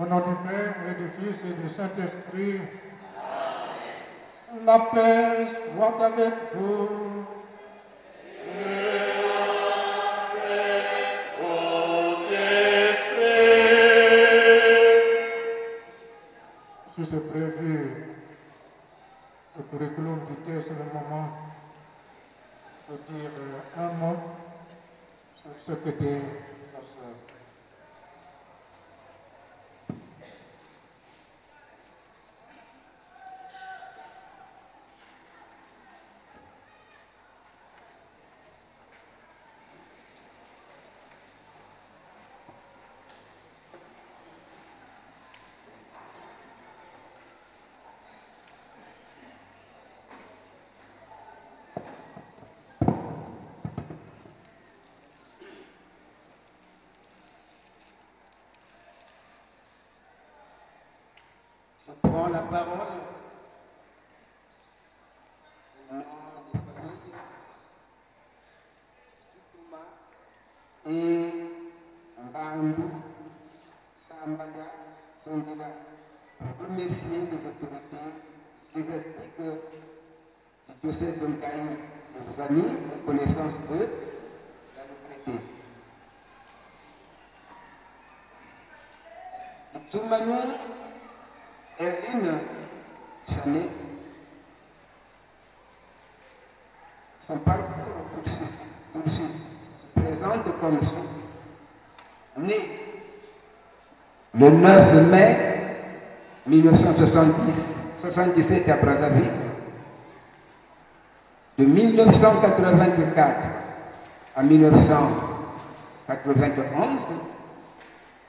Au nom du Père et du Fils et du Saint-Esprit, la paix soit avec vous. de dire un mot sur ce que dit la sœur. Je prends la parole au nom des familles et Mbambu, Sambaga, Songila, pour remercier les autorités ecclésiastiques du diocèse de Nkaï, les familles, les connaissances de la localité. Tsoumanou Erline Chanet, son parcours poursuit se présente comme suit. Né le 9 mai 1977 à Brazzaville, de 1984 à 1991,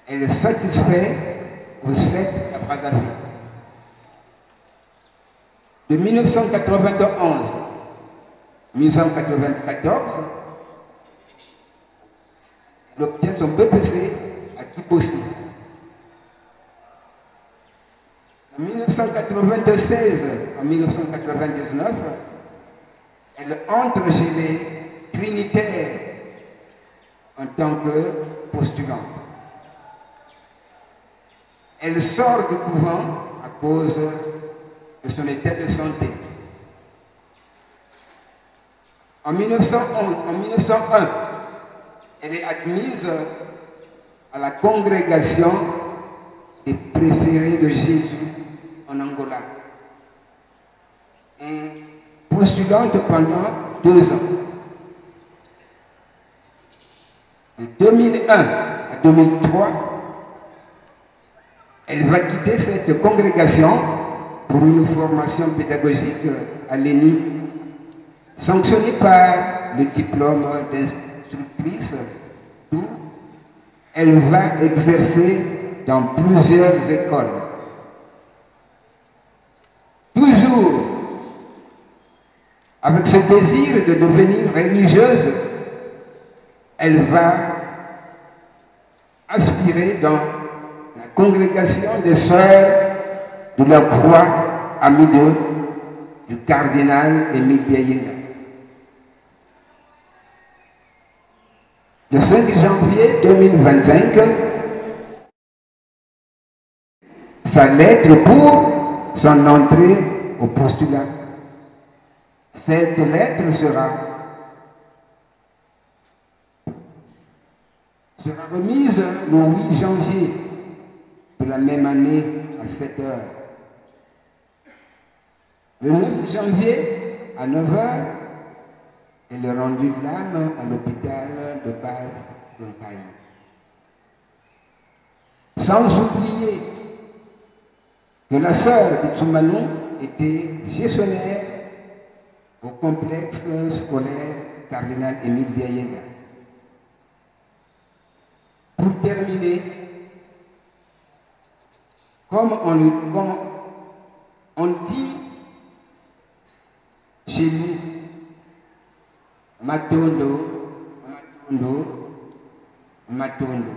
elle est satisfaite au CEP à Brazzaville. De 1991 à 1994, elle obtient son BPC à Kiposi. En 1996 à 1999, elle entre chez les Trinitaires en tant que postulante. Elle sort du couvent à cause de son état de santé. En 1901, elle est admise à la congrégation des préférés de Jésus en Angola et postulante pendant 2 ans. De 2001 à 2003, elle va quitter cette congrégation pour une formation pédagogique à l'ENI, sanctionnée par le diplôme d'instructrice, où elle va exercer dans plusieurs écoles. Toujours avec ce désir de devenir religieuse, elle va aspirer dans la congrégation des sœurs de la Croix Amido du cardinal Émile Biayenda. Le 5 janvier 2025, sa lettre pour son entrée au postulat. Cette lettre sera remise le 8 janvier de la même année à 7 heures. Le 9 janvier à 9 heures, elle est rendue l'âme à l'hôpital de base de Nkaï. Sans oublier que la sœur de Tsoumanou était gestionnaire au complexe scolaire cardinal Émile Biayenda. Pour terminer, comme on dit chez nous, Matondo, Matondo, Matondo,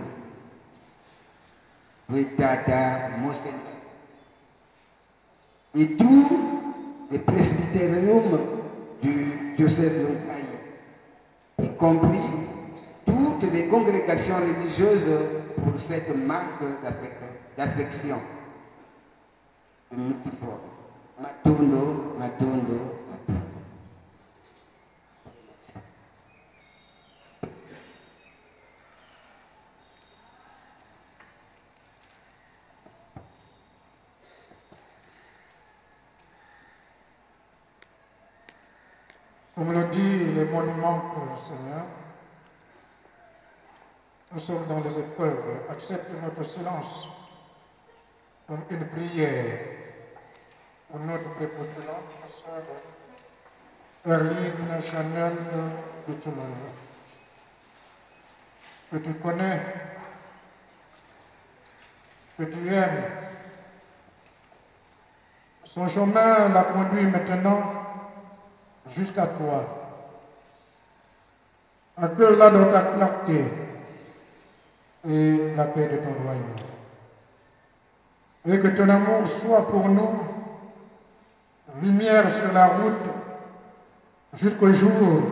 Wetata, Mosenda. Et tous les presbytériums du diocèse de Nkaï, y compris toutes les congrégations religieuses pour cette marque d'affection multiforme. Matondo, Matondo, Matondo. Comme le dit les monuments pour le Seigneur, nous sommes dans les épreuves. Accepte notre silence comme une prière pour notre prépotulante sœur Erline Chanel de Toulouse, que tu connais, que tu aimes. Son chemin l'a conduit maintenant jusqu'à toi. Accueille-la dans ta clarté et la paix de ton royaume. Et que ton amour soit pour nous lumière sur la route jusqu'au jour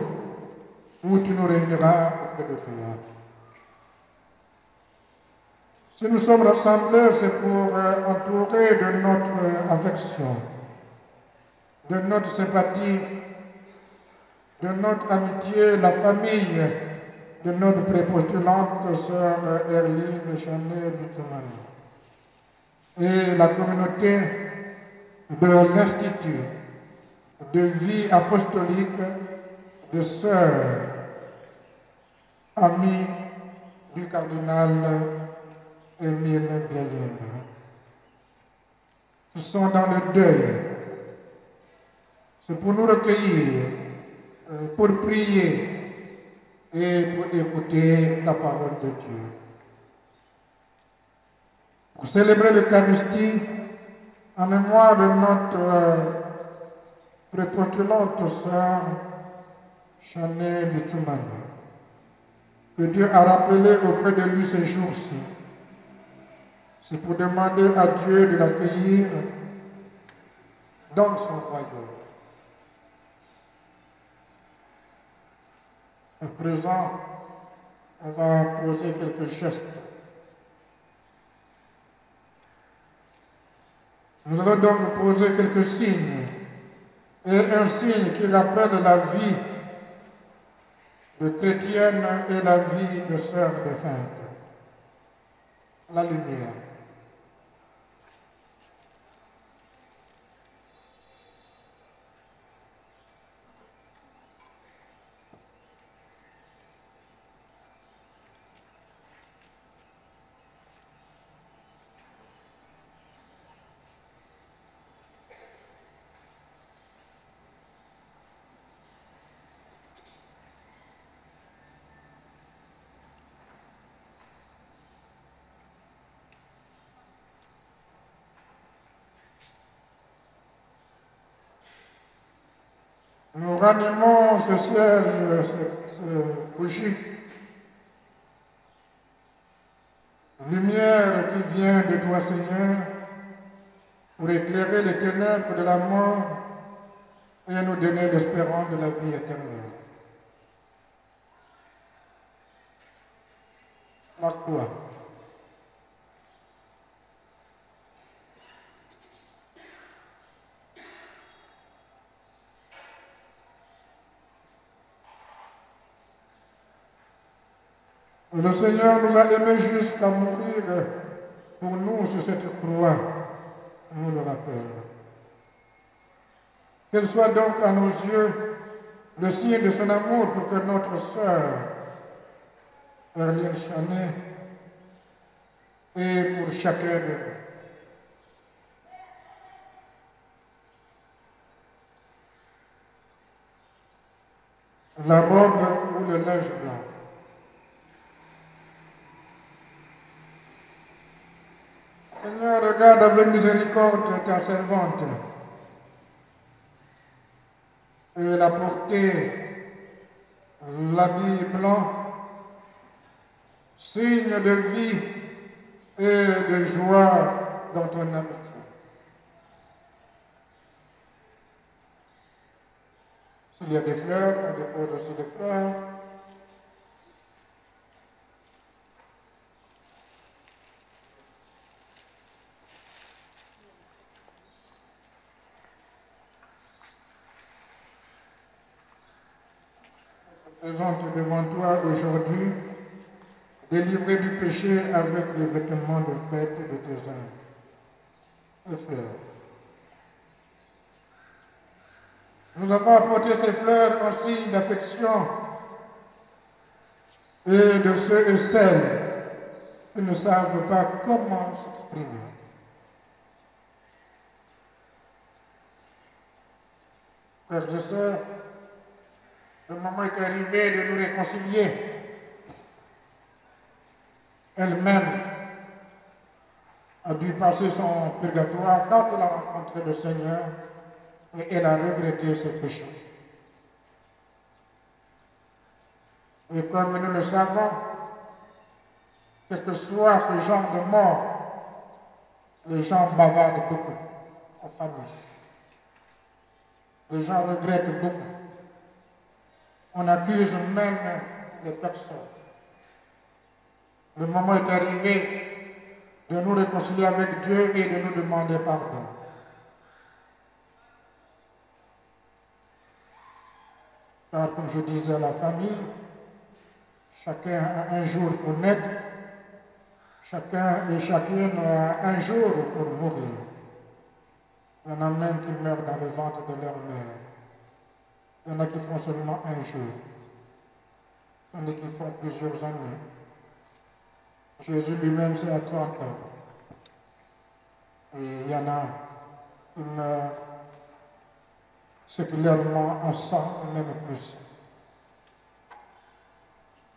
où tu nous réuniras auprès de toi. Si nous sommes rassemblés, c'est pour entourer de notre affection, de notre sympathie, de notre amitié, la famille de notre prépostulante sœur Erline Chanel Bitsumani et la communauté de l'Institut de vie apostolique de sœurs, amis du cardinal Émile Biayende, qui sont dans le deuil. C'est pour nous recueillir, pour prier et pour écouter la parole de Dieu. Pour célébrer l'Eucharistie en mémoire de notre prépostulante sœur Chanel Bitsumani, que Dieu a rappelé auprès de lui ces jours-ci. C'est pour demander à Dieu de l'accueillir dans son royaume. À présent, on va poser quelques gestes. Nous allons donc poser quelques signes. Et un signe qui rappelle la vie de chrétienne et la vie de sœur défunte. La lumière. Nous ranimons ce siège, cette bougie, lumière qui vient de toi, Seigneur, pour éclairer les ténèbres de la mort et nous donner l'espérance de la vie éternelle. La croix. Le Seigneur nous a aimés jusqu'à mourir pour nous sur cette croix, nous le rappelle. Qu'elle soit donc à nos yeux le signe de son amour pour que notre sœur, Erline Chanel, et pour chacun de nous. La robe ou le linge blanc. Seigneur, regarde avec miséricorde ta servante. Elle a porté l'habit blanc, signe de vie et de joie dans ton amitié. S'il y a des fleurs, on dépose aussi des fleurs. Présente devant toi aujourd'hui, délivré du péché avec le vêtement de fête de tes âmes. Les fleurs. Nous avons apporté ces fleurs en signe d'affection et de ceux et celles qui ne savent pas comment s'exprimer. Frères et sœurs, le moment est arrivé de nous réconcilier. Elle-même a dû passer son purgatoire quand elle a rencontré le Seigneur et elle a regretté ses péchés. Et comme nous le savons, quel que soit ce genre de mort, les gens bavardent beaucoup en famille. Les gens regrettent beaucoup. On accuse même les personnes. Le moment est arrivé de nous réconcilier avec Dieu et de nous demander pardon. Car comme je disais à la famille, chacun a un jour pour naître, chacun et chacune a un jour pour mourir. Il y en a même qui meurent dans le ventre de leur mère. Il y en a qui font seulement un jour. Il y en a qui font plusieurs années. Jésus lui-même, c'est à 30 ans. Et il y en a qui meurent séculairement en 100 ou même plus.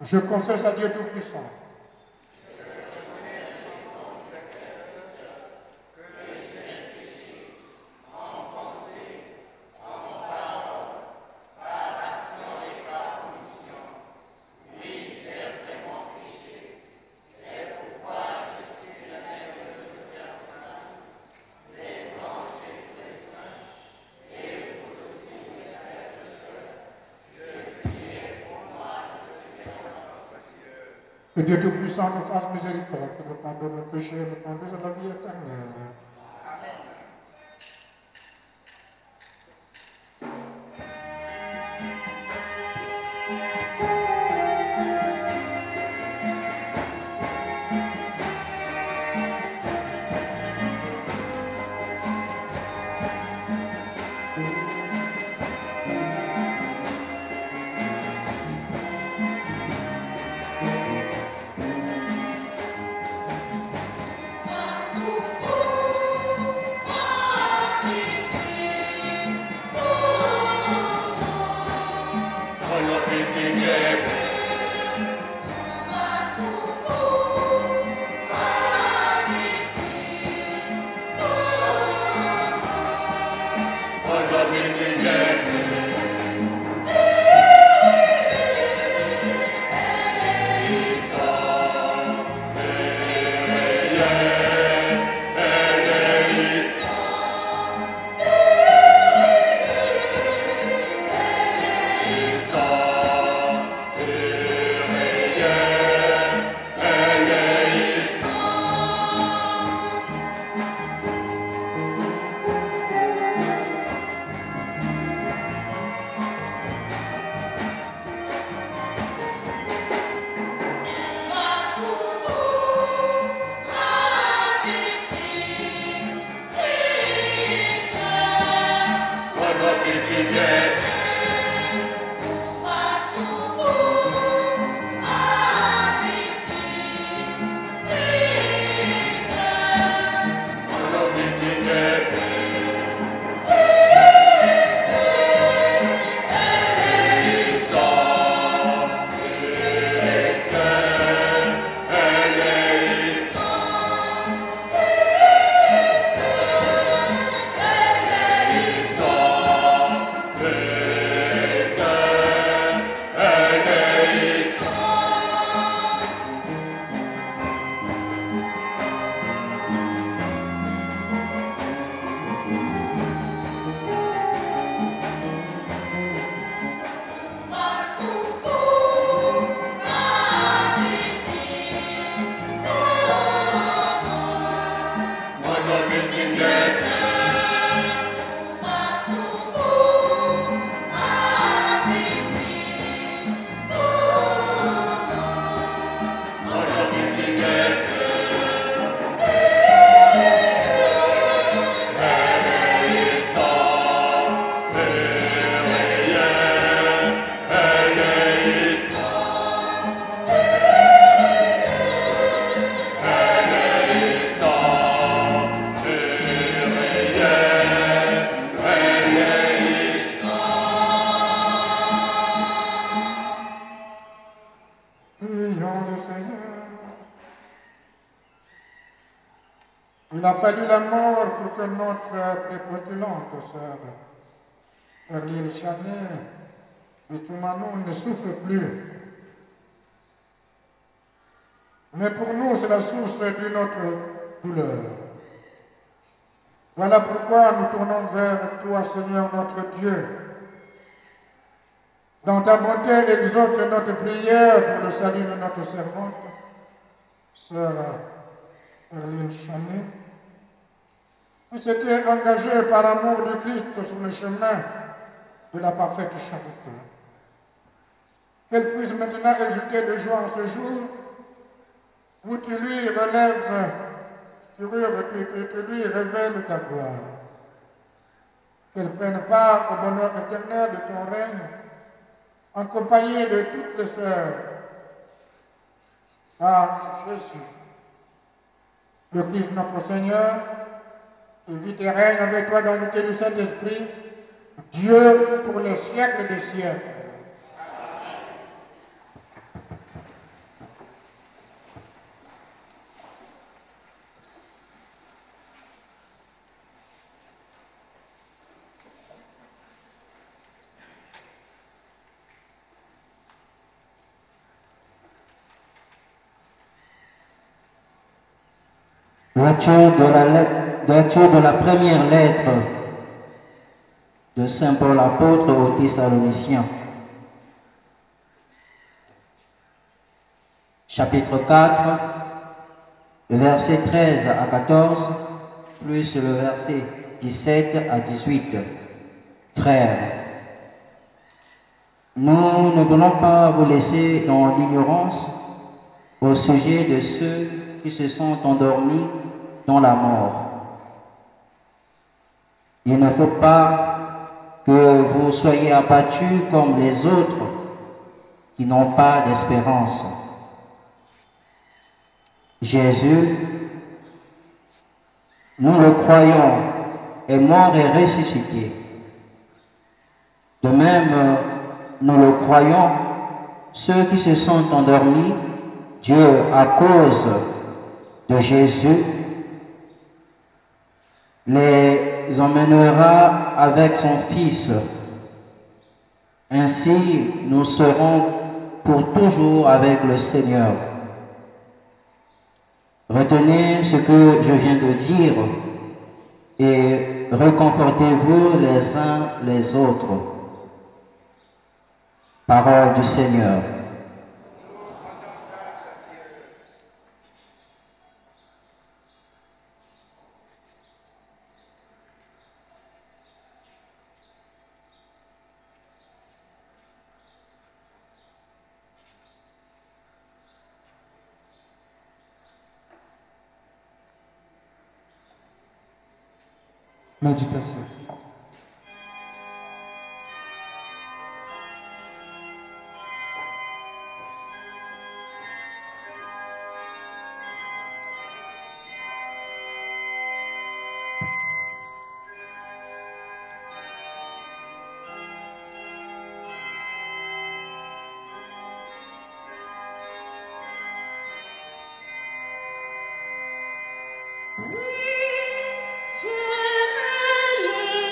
Je confesse à Dieu Tout-Puissant que Dieu Tout-Puissant nous fasse miséricorde, que nous pardonne nos péchés et nous conduise à la vie éternelle. le Seigneur. Il a fallu la mort pour que notre prépotulante sœur Erline Chanet de Toumanou ne souffre plus. Mais pour nous, c'est la source de notre douleur. Voilà pourquoi nous tournons vers toi, Seigneur notre Dieu. Dans ta bonté, exauce notre prière pour le salut de notre servante, sœur Erline Chanet, qui s'était engagée par amour de Christ sur le chemin de la parfaite charité. Qu'elle puisse maintenant exulter de joie en ce jour où tu lui relèves, tu lui révèles ta gloire. Qu'elle prenne part au bonheur éternel de ton règne, en compagnie de toutes les sœurs, par Jésus, le Christ notre Seigneur, qui vit et règne avec toi dans l'unité du Saint-Esprit, Dieu pour les siècles des siècles. Lecture de la première lettre de Saint Paul apôtre aux Thessaloniciens. Chapitre 4, le verset 13 à 14, plus le verset 17 à 18. Frères, nous ne voulons pas vous laisser dans l'ignorance au sujet de ceux qui se sont endormis dans la mort. Il ne faut pas que vous soyez abattus comme les autres qui n'ont pas d'espérance. Jésus, nous le croyons, est mort et ressuscité. De même, nous le croyons, ceux qui se sont endormis, Dieu, à cause de Jésus, les emmènera avec son Fils. Ainsi, nous serons pour toujours avec le Seigneur. Retenez ce que je viens de dire et réconfortez-vous les uns les autres. Parole du Seigneur. Méditation. Je me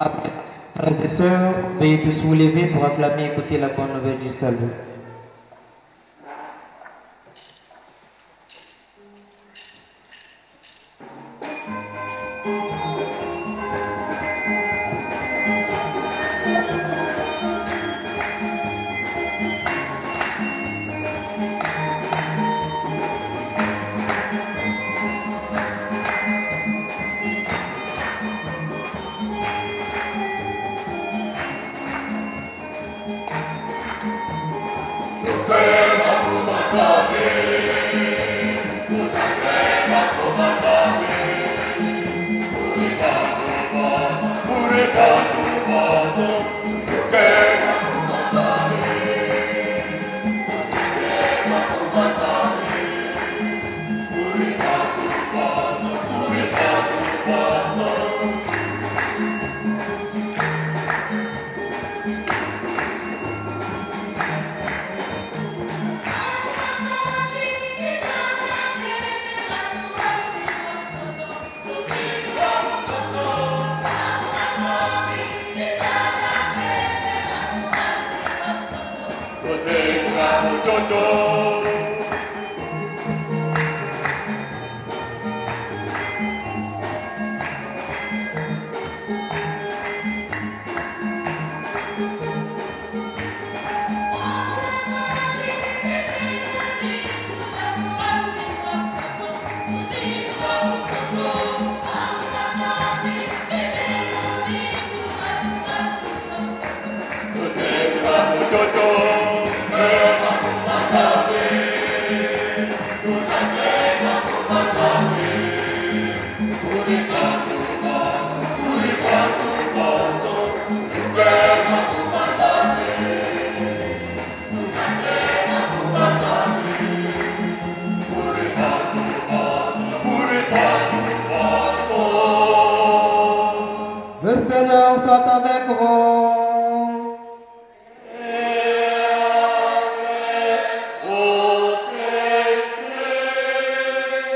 Après, frères et sœurs, veuillez tous vous lever pour acclamer et écouter la bonne nouvelle du salut. Le Seigneur soit avec vous.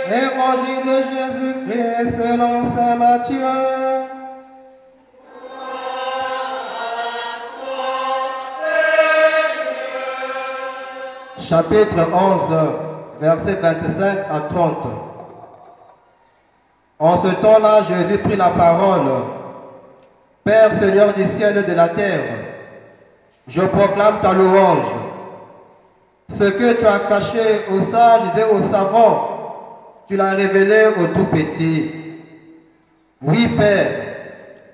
Évangile de Jésus-Christ selon saint Matthieu. Chapitre 11, versets 25 à 30. En ce temps-là, Jésus prit la parole. Père, Seigneur du ciel et de la terre, je proclame ta louange. Ce que tu as caché aux sages et aux savants, tu l'as révélé aux tout petits. Oui, Père,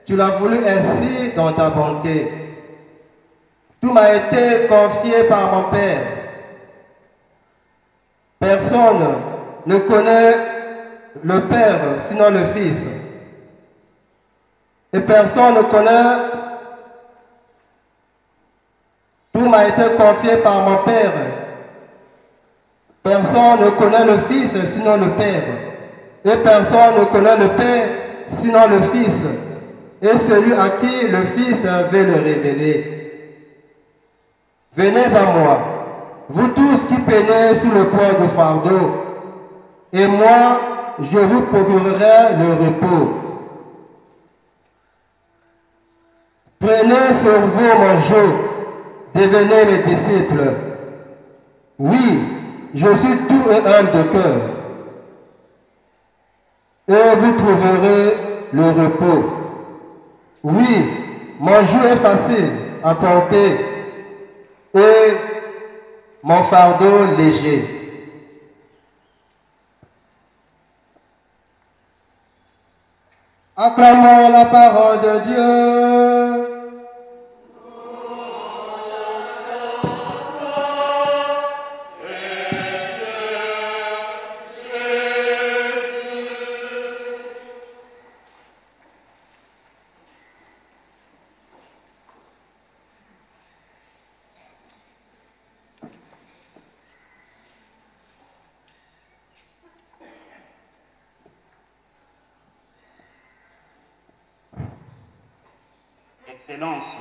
tu l'as voulu ainsi dans ta bonté. Tout m'a été confié par mon Père. Personne ne connaît le Père sinon le Fils. Et personne ne connaît. Tout m'a été confié par mon Père. Personne ne connaît le Fils sinon le Père. Et personne ne connaît le Père sinon le Fils. Et celui à qui le Fils veut le révéler. Venez à moi, vous tous qui peinez sous le poids du fardeau, et moi, je vous procurerai le repos. Prenez sur vous mon joug, devenez mes disciples. Oui, je suis doux et humble de cœur, et vous trouverez le repos. Oui, mon joug est facile à porter, et mon fardeau léger. Acclamons la parole de Dieu. Excellence,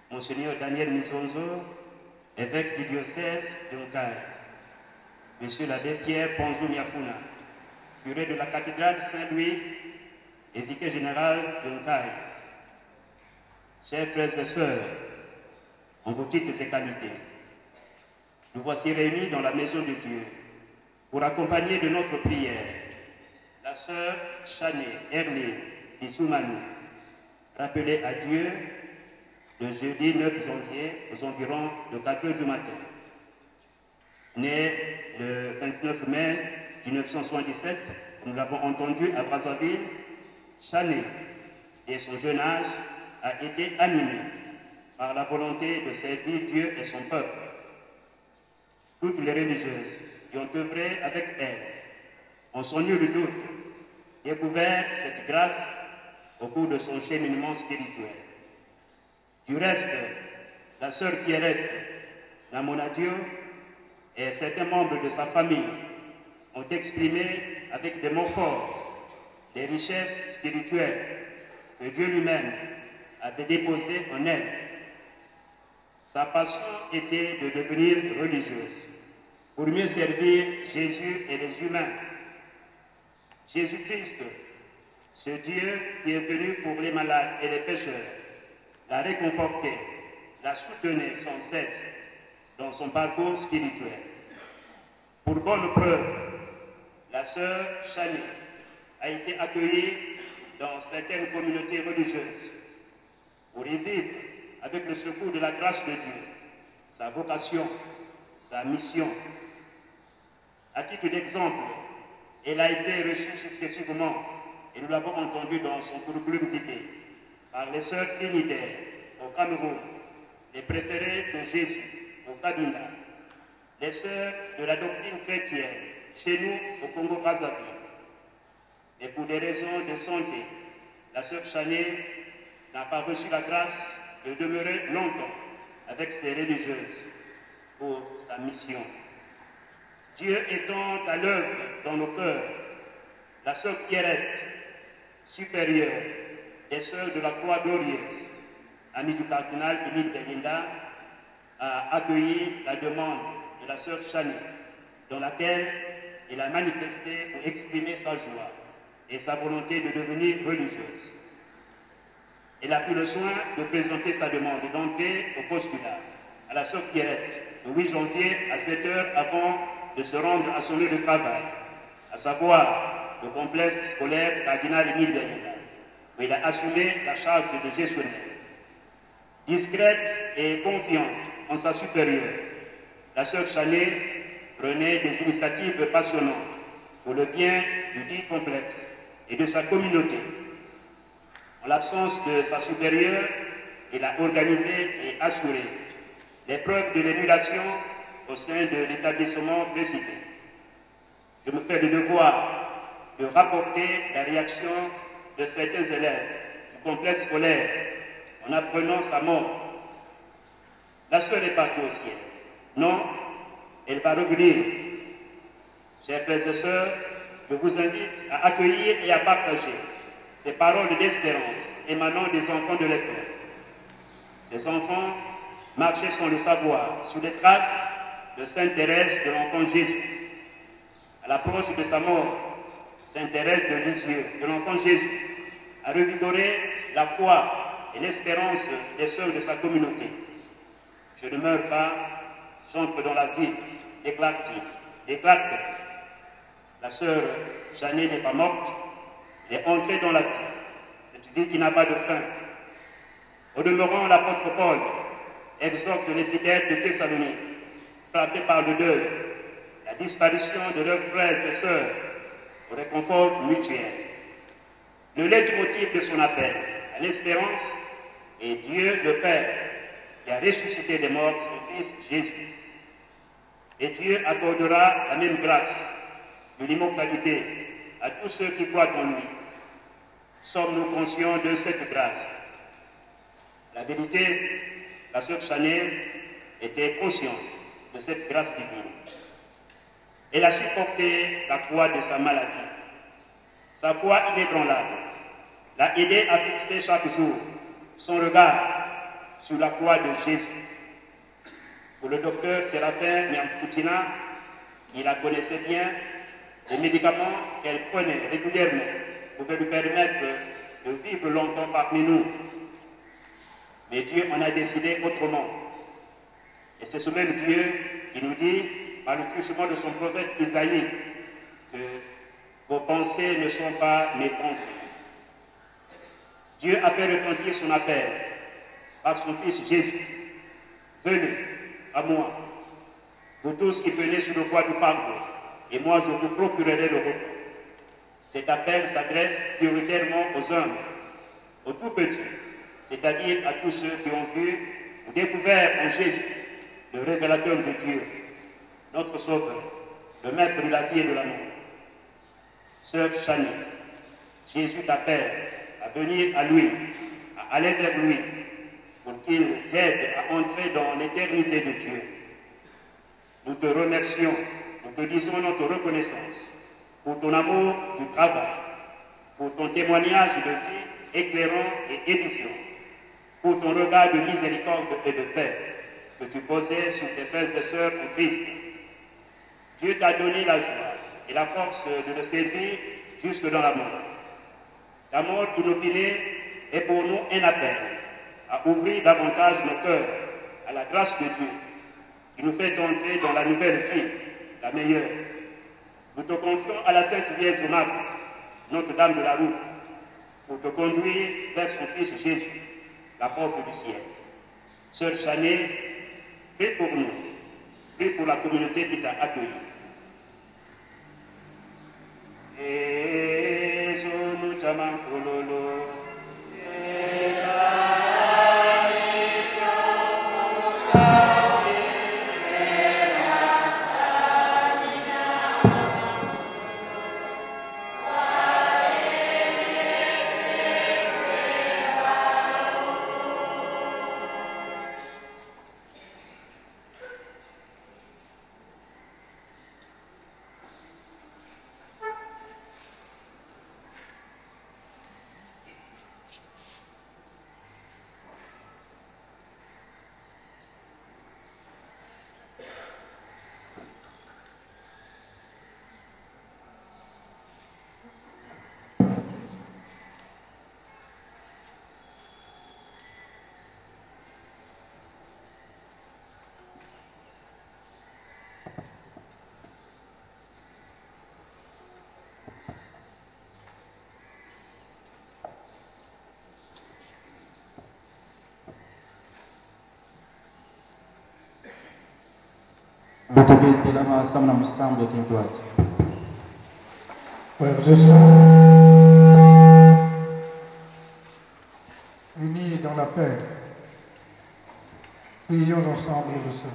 Monseigneur Daniel Misonzo, évêque du diocèse de Nkai, Monsieur l'abbé Pierre Ponzo Miafuna, curé de la cathédrale Saint-Louis et vicaire général de Nkai, Chers frères et sœurs, en vos titres et qualités, nous voici réunis dans la maison de Dieu pour accompagner de notre prière la sœur Chané Erlé Bissoumani, rappelée à Dieu le jeudi 9 janvier aux environs de 4 h du matin. Née le 29 mai 1977, nous l'avons entendu à Brazzaville, Chané, dès son jeune âge, a été animée par la volonté de servir Dieu et son peuple. Toutes les religieuses qui ont œuvré avec elle ont sans nul doute découvert cette grâce au cours de son cheminement spirituel. Du reste, la sœur Pierrette Namonadio et certains membres de sa famille ont exprimé avec des mots forts les richesses spirituelles que Dieu lui-même avait déposées en elle. Sa passion était de devenir religieuse pour mieux servir Jésus et les humains. Jésus-Christ, ce Dieu qui est venu pour les malades et les pécheurs, la réconfortait, la soutenait sans cesse dans son parcours spirituel. Pour bonne preuve, la sœur Chané a été accueillie dans certaines communautés religieuses pour y vivre avec le secours de la grâce de Dieu, sa vocation, sa mission. À titre d'exemple, elle a été reçue successivement, et nous l'avons entendu dans son curriculum vitae, par les sœurs trinitaires au Cameroun, les préférés de Jésus au Kabinda, les sœurs de la doctrine chrétienne chez nous au Congo-Brazzaville. Et pour des raisons de santé, la sœur Chané n'a pas reçu la grâce de demeurer longtemps avec ses religieuses pour sa mission. Dieu étant à l'œuvre dans nos cœurs, la sœur Pierrette, supérieure des sœurs de la Croix glorieuse, amie du cardinal Émile Belinda, a accueilli la demande de la sœur Chané, dans laquelle elle a manifesté pour exprimer sa joie et sa volonté de devenir religieuse. Elle a pris le soin de présenter sa demande d'entrée au postulat à la sœur Pierrette le 8 janvier à 7 h avant de se rendre à son lieu de travail, à savoir le complexe scolaire cardinal Émile Belinda, où il a assumé la charge de gestionnaire. Discrète et confiante en sa supérieure, la sœur Chané prenait des initiatives passionnantes pour le bien du dit complexe et de sa communauté. En l'absence de sa supérieure, elle a organisé et assuré l'épreuve de l'émulation au sein de l'établissement précité. Je me fais le devoir de rapporter la réaction de certains élèves du complexe scolaire en apprenant sa mort. La sœur est partie au ciel. Non, elle va revenir. Chers frères et sœurs, je vous invite à accueillir et à partager ces paroles d'espérance émanant des enfants de l'école. Ces enfants marchaient sans le savoir sur les traces de Sainte Thérèse de l'enfant Jésus. À l'approche de sa mort, Sainte Thérèse de Lisieux de l'enfant Jésus a revigoré la foi et l'espérance des sœurs de sa communauté. Je ne meurs pas, j'entre dans la vie, déclare-t-il. Déclare-t-elle. La sœur Chané n'est pas morte, elle est entrée dans la vie, cette vie qui n'a pas de fin. Au demeurant, l'apôtre Paul exhorte les fidèles de Thessalonique, frappés par le deuil, la disparition de leurs frères et sœurs, au réconfort mutuel. Le leitmotiv de son appel à l'espérance est Dieu le Père, qui a ressuscité des morts son Fils Jésus. Et Dieu accordera la même grâce de l'immortalité à tous ceux qui croient en lui. Sommes-nous conscients de cette grâce? La vérité, la sœur Chané était consciente de cette grâce divine. Elle a supporté la croix de sa maladie. Sa foi inébranlable l'a aidé à fixer chaque jour son regard sur la croix de Jésus. Pour le docteur Séraphin Nyamfoutina, il la connaissait bien, les médicaments qu'elle prenait régulièrement pouvaient lui permettre de vivre longtemps parmi nous. Mais Dieu en a décidé autrement. Et c'est ce même Dieu qui nous dit, par le truchement de son prophète Isaïe, que vos pensées ne sont pas mes pensées. Dieu a fait retentir son appel par son Fils Jésus. Venez à moi, vous tous qui venez sous le poids du fardeau, et moi je vous procurerai le repos. Cet appel s'adresse prioritairement aux hommes, aux tout petits, c'est-à-dire à tous ceux qui ont vu ou découvert en Jésus le révélateur de Dieu, notre Sauveur, le Maître de la vie et de l'amour. Sœur Chani, Jésus t'appelle à venir à lui, à aller vers lui, pour qu'il t'aide à entrer dans l'éternité de Dieu. Nous te remercions, nous te disons notre reconnaissance pour ton amour du travail, pour ton témoignage de vie éclairant et édifiant, pour ton regard de miséricorde et de paix que tu posais sur tes frères et sœurs en Christ. Dieu t'a donné la joie et la force de le servir jusque dans la mort. La mort inopinée est pour nous un appel à ouvrir davantage nos cœurs à la grâce de Dieu qui nous fait entrer dans la nouvelle vie, la meilleure. Nous te confions à la Sainte Vierge Marie, Notre-Dame de la Route, pour te conduire vers son Fils Jésus, la porte du ciel. Sœur Chané, prie pour nous, prie pour la communauté qui t'a accueilli. Frères et sœurs, unis dans la paix, prions ensemble le Seigneur.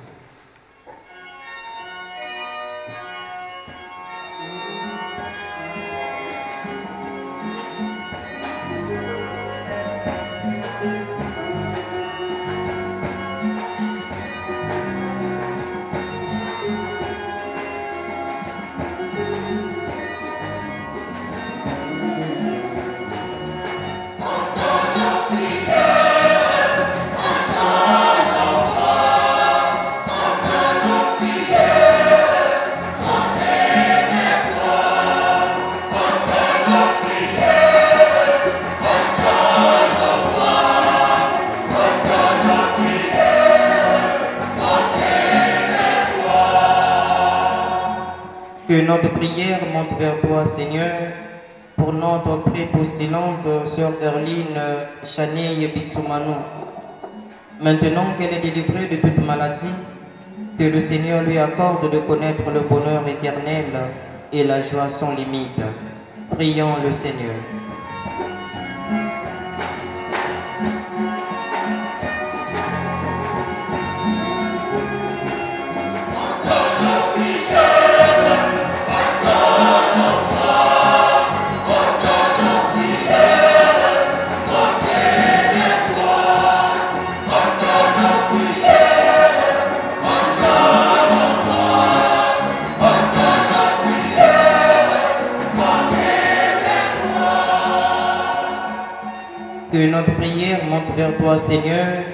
Que notre prière monte vers toi, Seigneur, pour notre pré-postulante, Sœur Erline Chané Yebitsumano. Maintenant qu'elle est délivrée de toute maladie, que le Seigneur lui accorde de connaître le bonheur éternel et la joie sans limite. Prions le Seigneur. Que notre prière monte vers toi, Seigneur,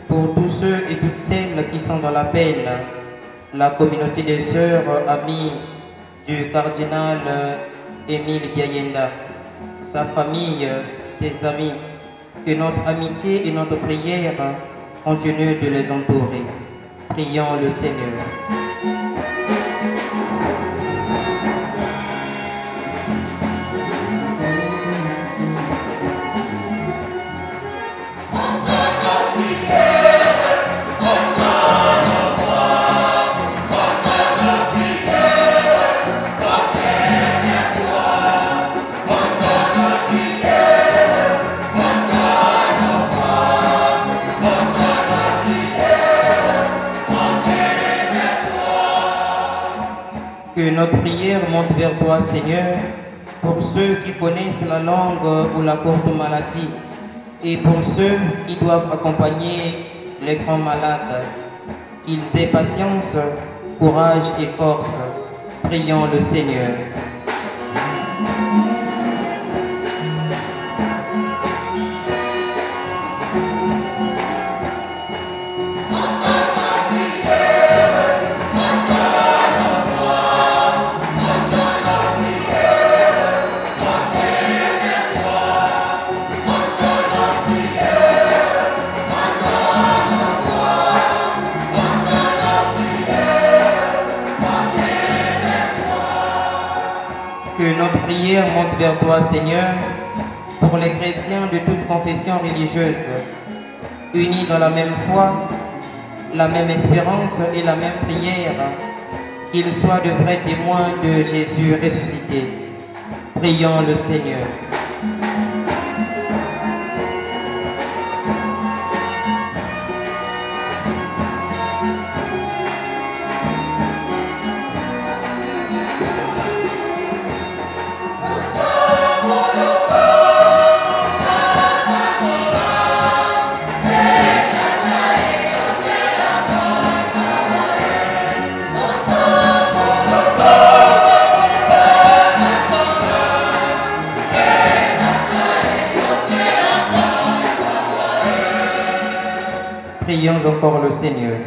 pour tous ceux et toutes celles qui sont dans la peine, la communauté des sœurs amies du cardinal Émile Biayenda, sa famille, ses amis, que notre amitié et notre prière continuent de les entourer. Prions le Seigneur. Que notre prière monte vers toi, Seigneur, pour ceux qui connaissent la langue ou la courte maladie, et pour ceux qui doivent accompagner les grands malades. Qu'ils aient patience, courage et force. Prions le Seigneur. Que notre prière monte vers toi, Seigneur, pour les chrétiens de toute confession religieuse, unis dans la même foi, la même espérance et la même prière, qu'ils soient de vrais témoins de Jésus ressuscité. Prions le Seigneur. Prions encore le Seigneur.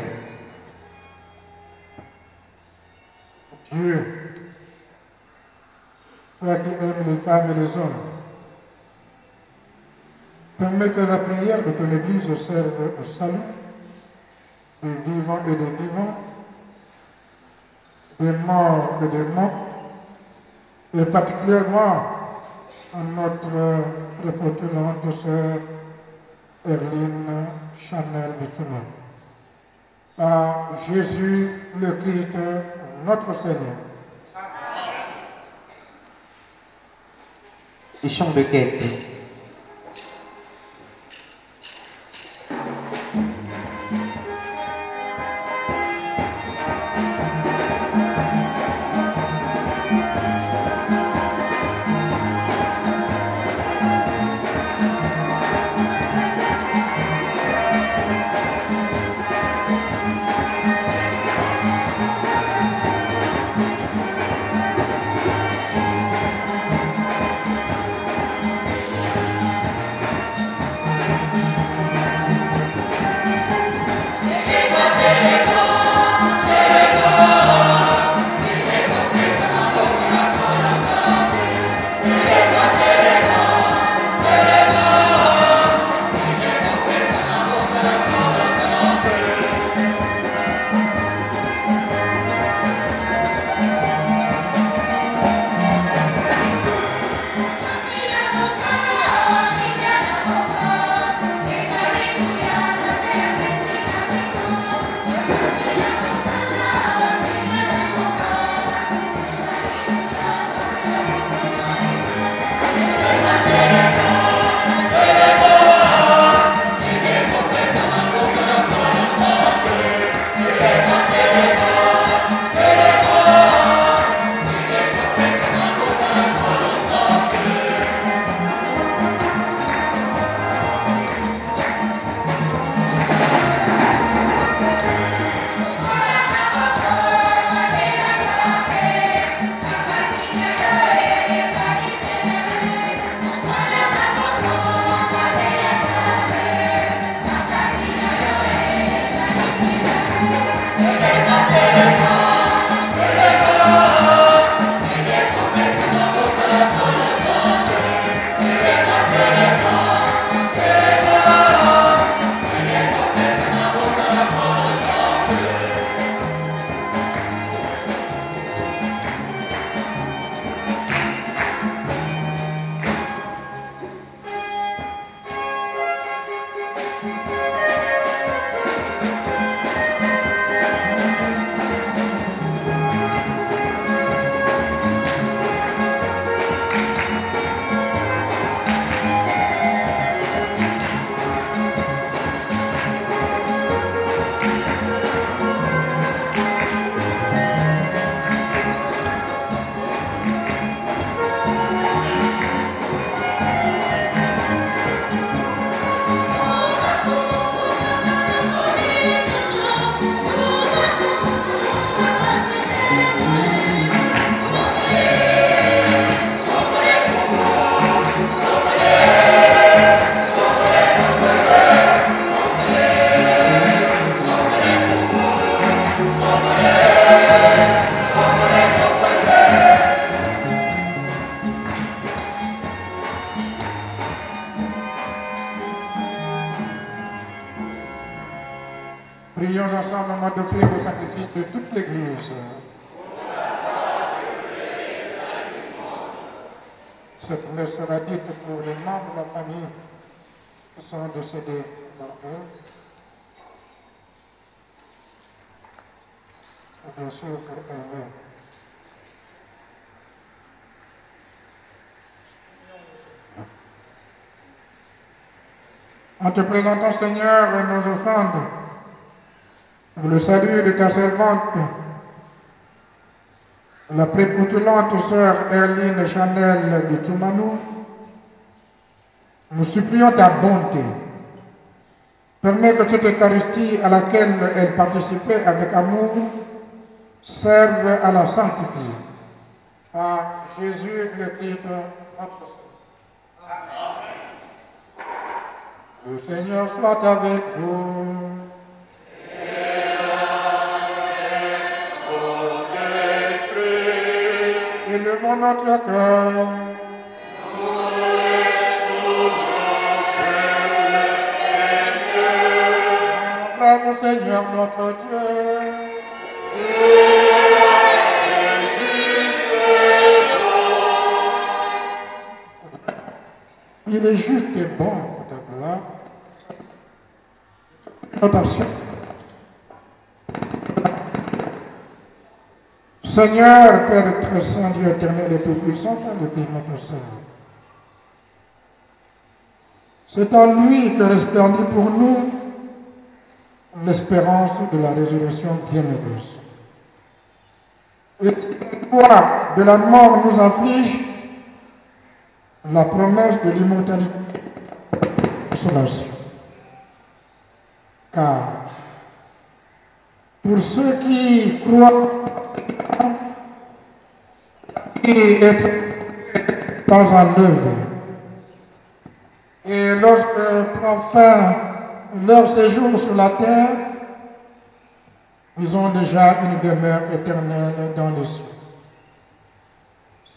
Dieu, toi qui aimes les femmes et les hommes, permets que la prière de ton Église serve au salut des vivants et des vivantes, des morts et des morts, et particulièrement à notre prépotulante sœur Erline Chanel Bitouna. Par Jésus le Christ, notre Seigneur. Les chants de quête. Prions ensemble en mode d'offrir au sacrifice de toute l'Église. Cette messe sera dite pour les membres de la famille qui sont décédés dans eux. Et bien sûr pour eux. En te présentant, Seigneur, nos offrandes, pour le salut de ta servante, la prépotulante sœur Erline Chanel de Toumanou, nous supplions ta bonté. Permets que cette Eucharistie à laquelle elle participait avec amour serve à la sanctifier. Par Jésus le Christ, notre Seigneur. Le Seigneur soit avec vous. Élevons notre cœur. Grâce au Seigneur notre Dieu. Il est juste et bon pour ta gloire. Attention. Seigneur, Père très saint, Dieu éternel et tout-puissant, Père de Christ notre Seigneur. C'est en lui que resplendit pour nous l'espérance de la résurrection bienheureuse. Et toi, de la mort nous afflige la promesse de l'immortalité et de la consolation. Car pour ceux qui croient et être pas en œuvre, et lorsque prend fin leur séjour sur la terre, ils ont déjà une demeure éternelle dans les cieux.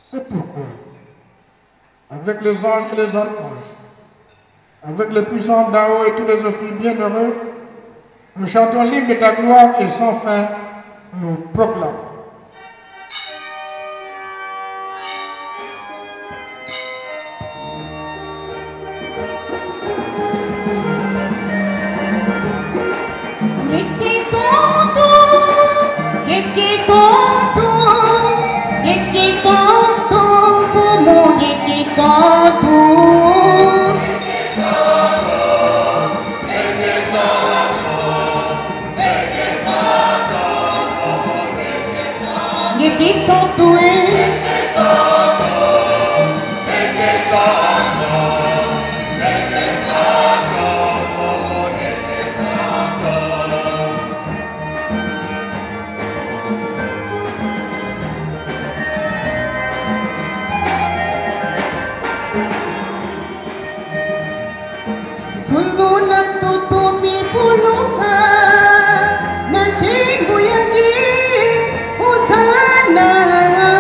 C'est pourquoi, avec les anges et les archanges, avec les puissants d'en haut et tous les esprits bienheureux, nous chantons l'hymne de ta gloire et sans fin nous proclamons. Hosanna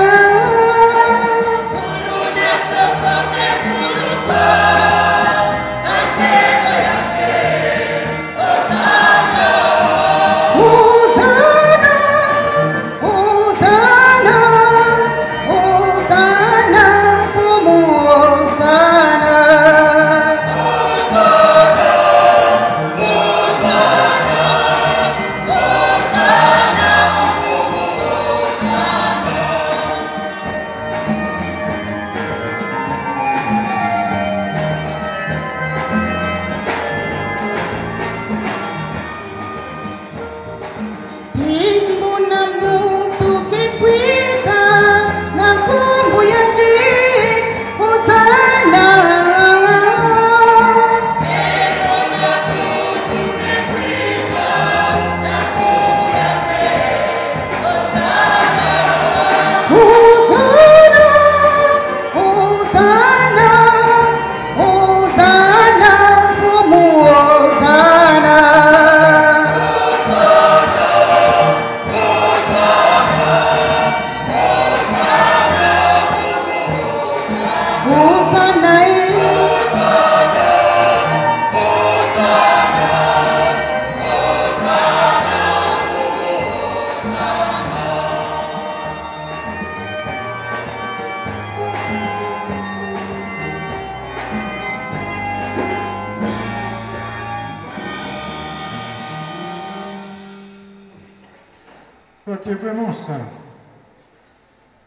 toi qui es vraiment saint,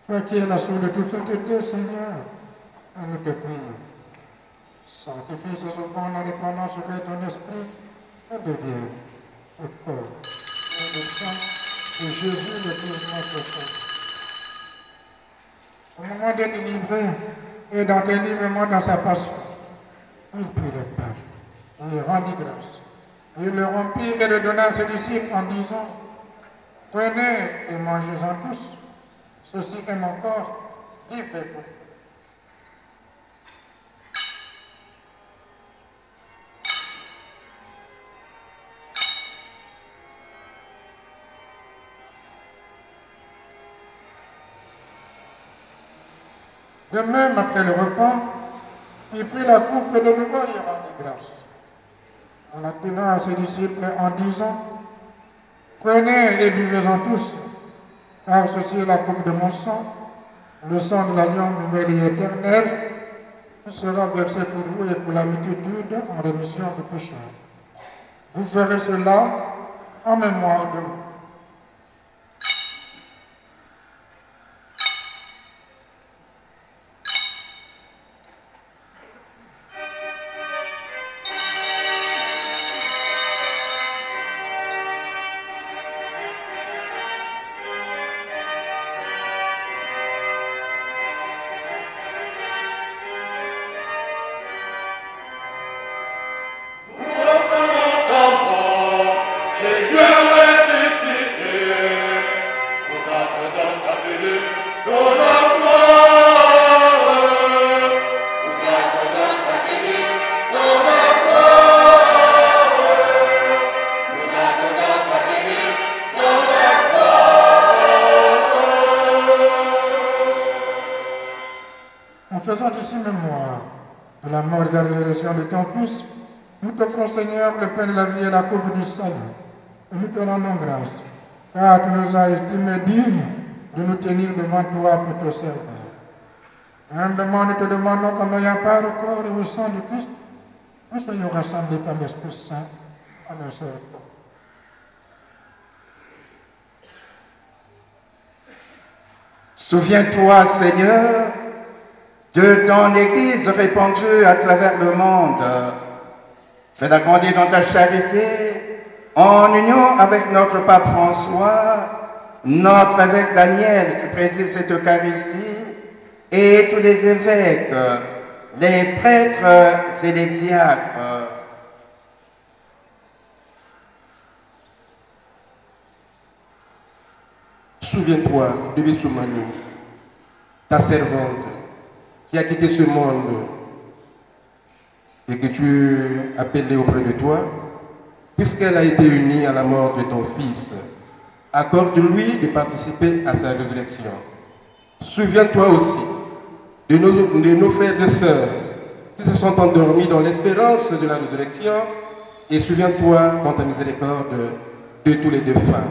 toi qui es la source de toute sainteté, Seigneur, nous te prions. Sanctifie ce secours en répandant sur ton esprit et devienne le corps et le sang de Jésus le Christ notre Seigneur. Au moment d'être livré et dans tes livrements dans sa passion, il prit le pain, il rendit grâce. Il le rompit et le donna à ses disciples en disant, prenez et mangez-en tous, ceci est mon corps, livrez-vous. De même, après le repas, il prit la coupe et de nouveau il rendit grâce. En la tenant à ses disciples en disant, prenez et buvez-en tous, car ceci est la coupe de mon sang, le sang de l'alliance nouvelle et éternelle, qui sera versé pour vous et pour la multitude en rémission des pécheurs. Vous ferez cela en mémoire de vous. Faisant ici mémoire de la mort et de la résurrection de ton Fils, nous t'offrons, Seigneur, le pain de la vie et la coupe du salut, et nous te rendons grâce, car tu nous as estimés dignes de nous tenir devant toi pour te servir. Humblement, nous te demandons qu'en ayant part au corps et au sang du Christ, nous soyons rassemblés par l'Esprit Saint en un seul corps. Souviens-toi, Seigneur, de ton Église répandue à travers le monde. Fais-la grandir dans ta charité, en union avec notre pape François, notre évêque Daniel qui préside cette Eucharistie, et tous les évêques, les prêtres et les diacres. Souviens-toi de Bissoumani, ta servante, qui a quitté ce monde et que tu as appelé auprès de toi, puisqu'elle a été unie à la mort de ton Fils, accorde-lui de participer à sa résurrection. Souviens-toi aussi de nos frères et sœurs qui se sont endormis dans l'espérance de la résurrection, et souviens-toi dans ta miséricorde de tous les défunts.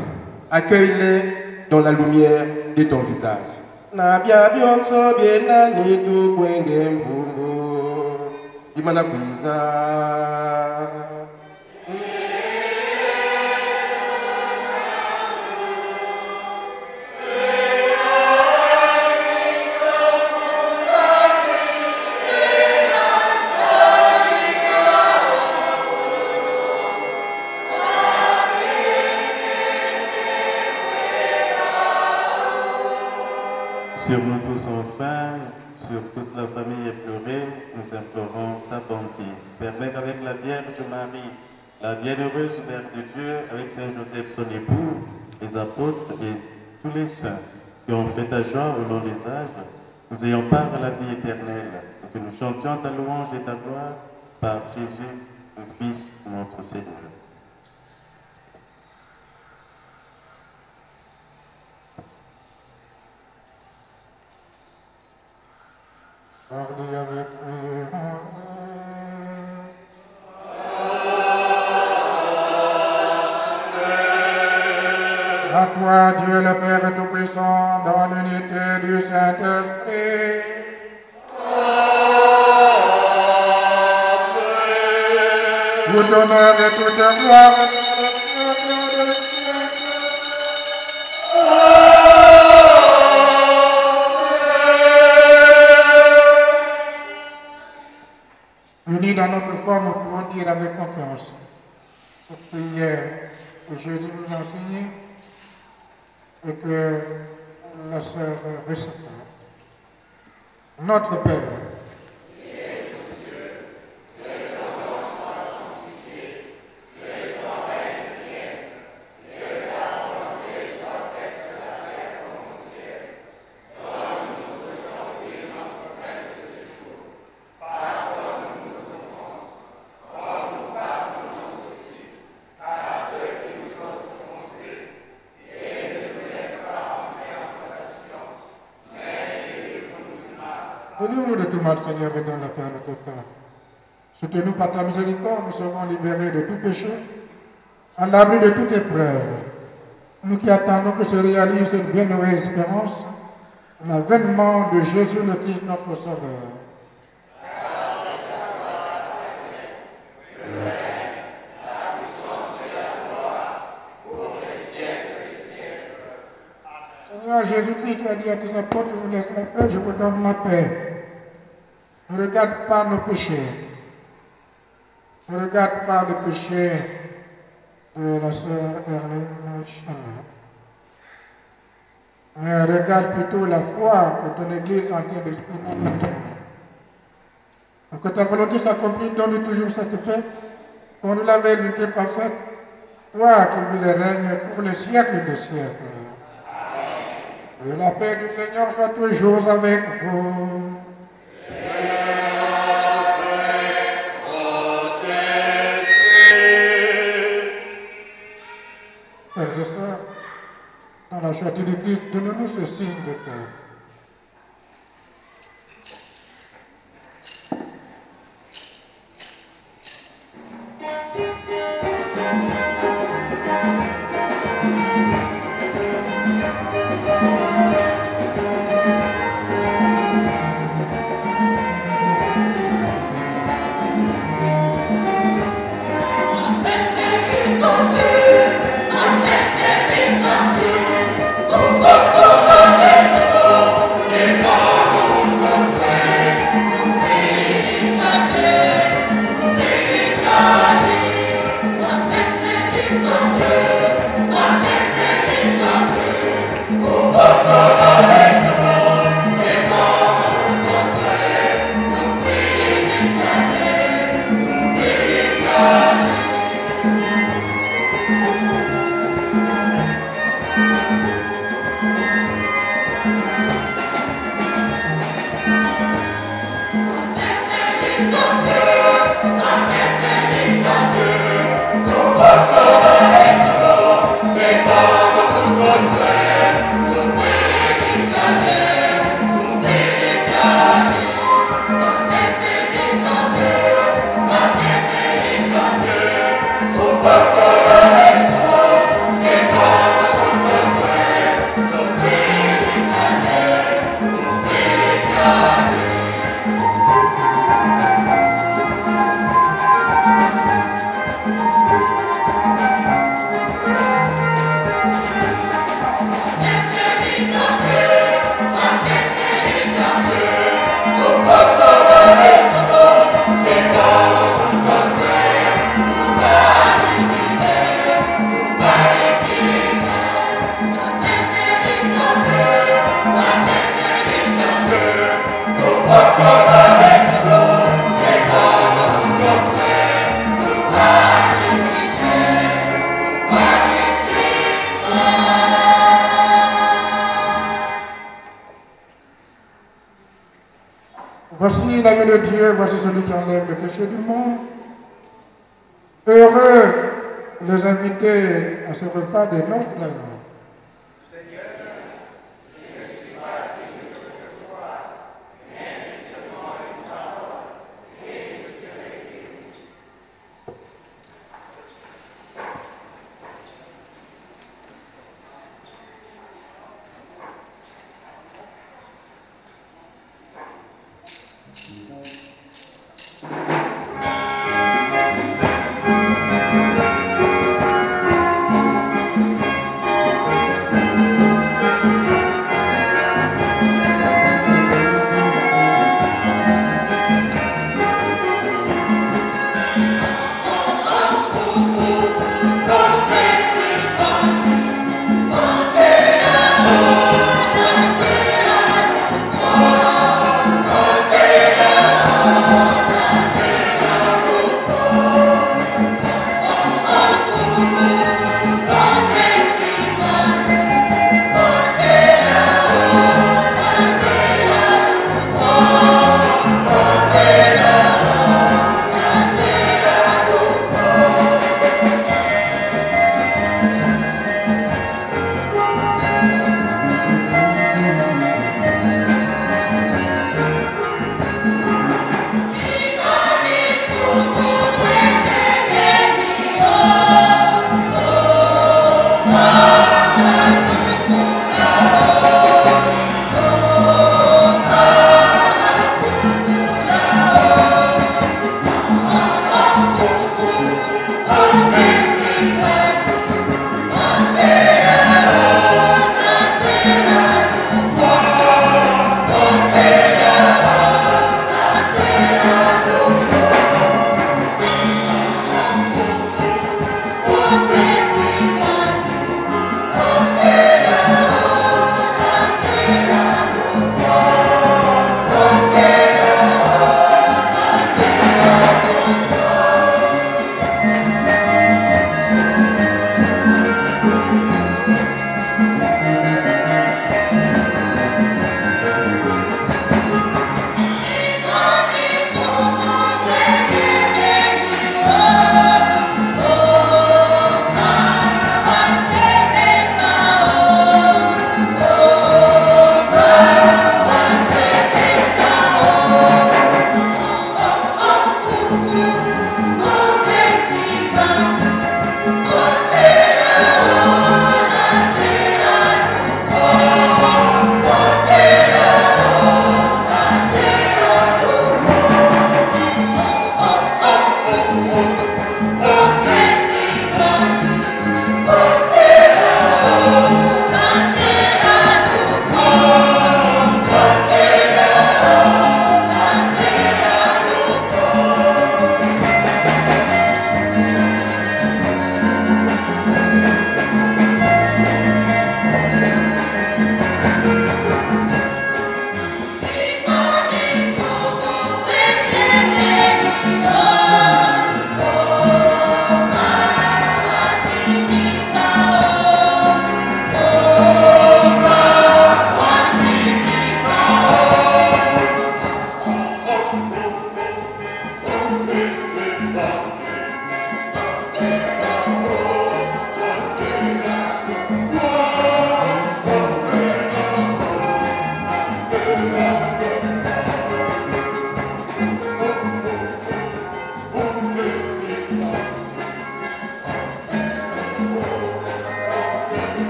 Accueille-les dans la lumière de ton visage. Nabia bionso biena ni tu kwenge mbungu imana kwiza. Sur nous tous enfin, sur toute la famille éplorée, nous implorons ta bonté. Permets qu'avec la Vierge Marie, la bienheureuse Mère de Dieu, avec Saint Joseph son époux, les apôtres et tous les saints qui ont fait ta joie au long des âges, nous ayons part à la vie éternelle, et que nous chantions ta louange et ta gloire par Jésus, le Fils de notre Seigneur. Parlez avec lui. À toi, Dieu le Père Tout-Puissant, dans l'unité du Saint-Esprit. Vous donnez toute gloire et toute Unis dans notre foi, nous pouvons dire avec confiance cette prière que Jésus nous a enseignée et que la sœur récita. Notre Père, délivre-nous de tout mal, Seigneur, et donne la paix à notre cœur. Soutenons par ta miséricorde, nous serons libérés de tout péché, à l'abri de toute épreuve. Nous qui attendons que se réalise cette bienheureuse espérance, l'avènement de Jésus le Christ, notre Sauveur. Seigneur Jésus-Christ, tu as dit à tes apôtres, je vous laisse la paix, je vous donne la paix. Ne regarde pas nos péchés. Ne regarde pas le péché de la sœur Hermine Chana. Mais regarde plutôt la foi que ton Église entière d'exprimer maintenant. Pour que ta volonté s'accomplisse, donne toujours cette paix, qu'on nous l'avait luttée parfaite, toi qui vis le règne pour les siècles des siècles. Que la paix du Seigneur soit toujours avec vous. Frères et sœurs, dans la charité du Christ, donnez-nous ce signe de paix. Voici l'agneau de Dieu, voici celui qui enlève le péché du monde. Heureux les invités à ce repas des noces de l'agneau.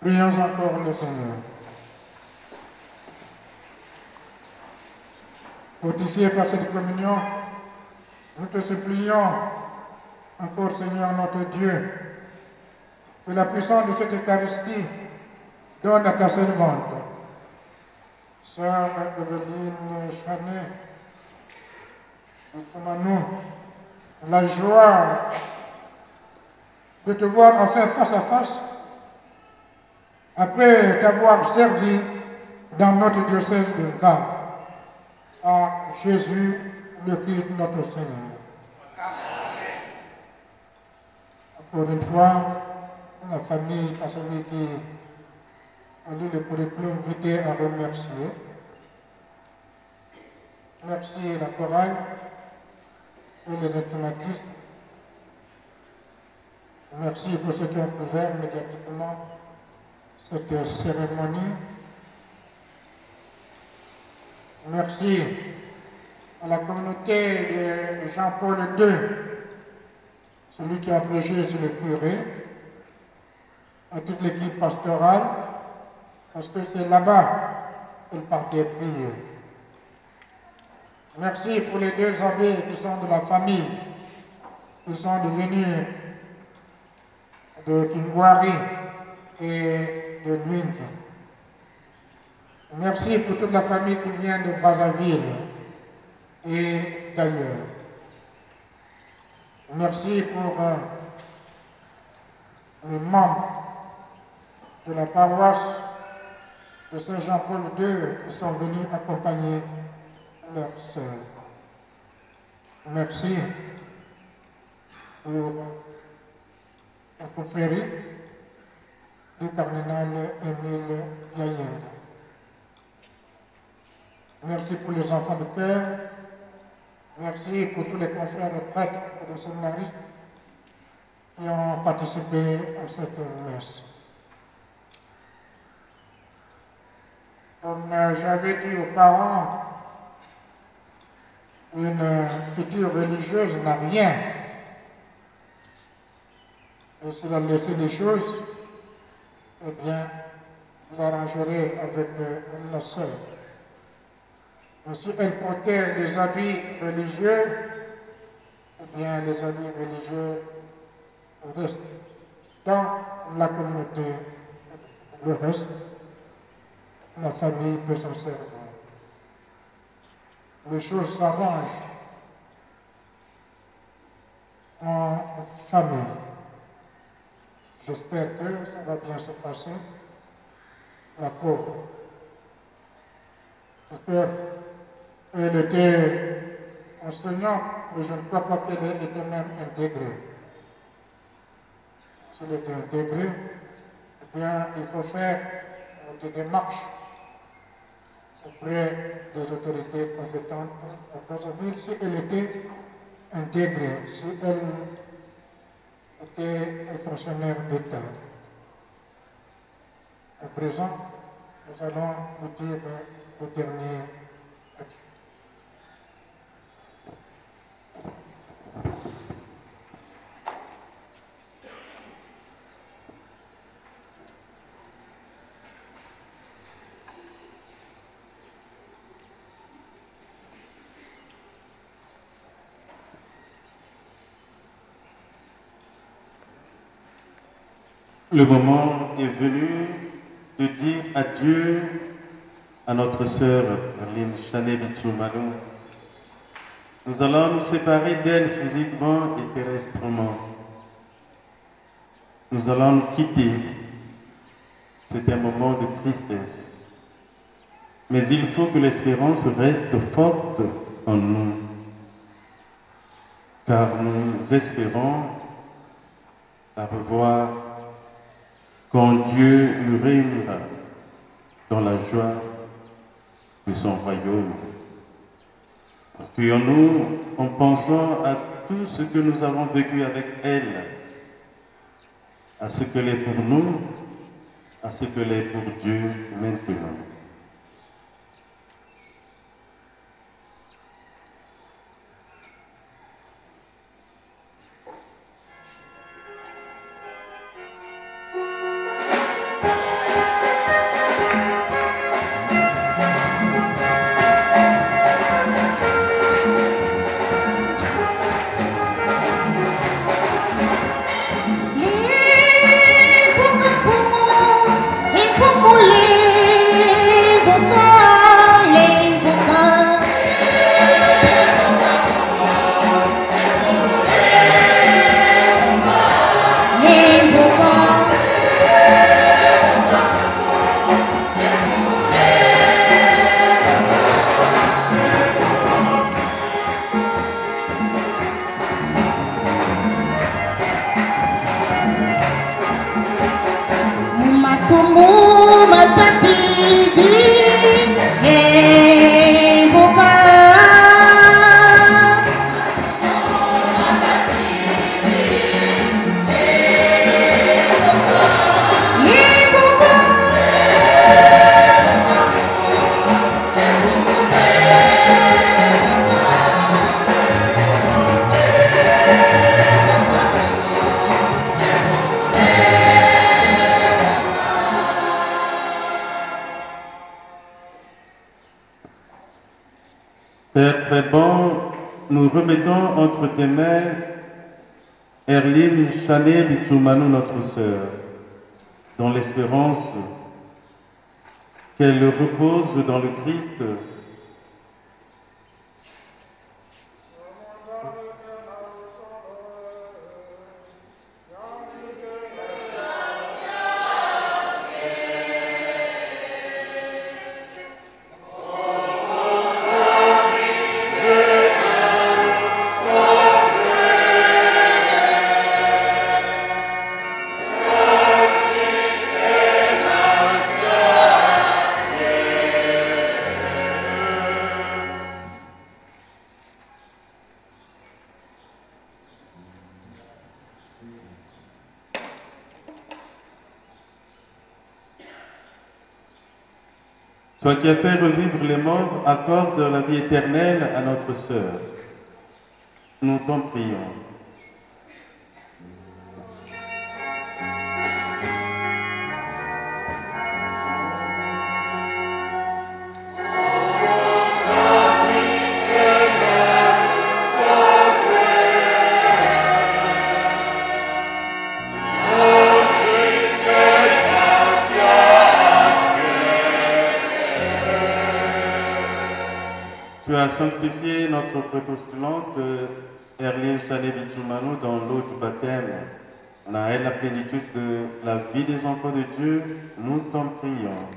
Prions encore le Seigneur. Fortifié par cette communion, nous te supplions encore, Seigneur notre Dieu, que la puissance de cette Eucharistie donne à ta servante, Sœur Evelyne Chanet, nous la joie de te voir enfin face à face, après t'avoir servi dans notre diocèse de Gap, à Jésus le Christ notre Seigneur. Encore une fois, la famille, à celui qui a lu le curriculum vitae à remercier. Merci la chorale et les intimatistes. Merci pour ceux qui ont couvert médiatiquement cette cérémonie. Merci à la communauté de Jean-Paul II, celui qui a prêché sur le curé, à toute l'équipe pastorale, parce que c'est là-bas qu'elle partait prier. Merci pour les deux abbés qui sont de la famille, qui sont devenus de Kingwari et de Luing. Merci pour toute la famille qui vient de Brazzaville et d'ailleurs. Merci pour les membres de la paroisse de Saint-Jean-Paul II qui sont venus accompagner leur sœur. Merci pour la confrérie du cardinal Émile Gaillard. Merci pour les enfants de cœur. Merci pour tous les confrères de prêtres et de séminaristes qui ont participé à cette messe. Comme j'avais dit aux parents, une future religieuse n'a rien. Et si elle laissait les choses, eh bien, vous arrangerez avec la sœur. Mais si elle portait des habits religieux, eh bien, les habits religieux restent dans la communauté. Le reste, la famille peut s'en servir. Les choses s'arrangent en famille. J'espère que ça va bien se passer. La pauvre. J'espère qu'elle était enseignante, mais je ne crois pas qu'elle ait été même intégrée. Si elle était intégrée, eh bien, il faut faire des démarches auprès des autorités compétentes à Brazzaville si elle était intégrée, si elle était un fonctionnaire d'État. À présent, nous allons vous dire le dernier adieu. Le moment est venu de dire adieu à notre sœur Evelyne Chanet Bichoumalou. Nous allons nous séparer d'elle physiquement et terrestrement. nous allons nous quitter. C'est un moment de tristesse. Mais il faut que l'espérance reste forte en nous. Car nous espérons à revoir quand Dieu nous réunira dans la joie de son royaume. Accueillons-nous en pensant à tout ce que nous avons vécu avec elle, à ce qu'elle est pour nous, à ce qu'elle est pour Dieu maintenant. Père très bon, nous remettons entre tes mains Erline Chané Bitsoumanou, notre sœur, dans l'espérance qu'elle repose dans le Christ. Toi qui as fait revivre les morts, accorde la vie éternelle à notre sœur. Nous t'en prions. Tu as sanctifié notre prépostulante Erline Chané Bitsoumanou dans l'eau du baptême. On a elle la plénitude de la vie des enfants de Dieu. Nous t'en prions.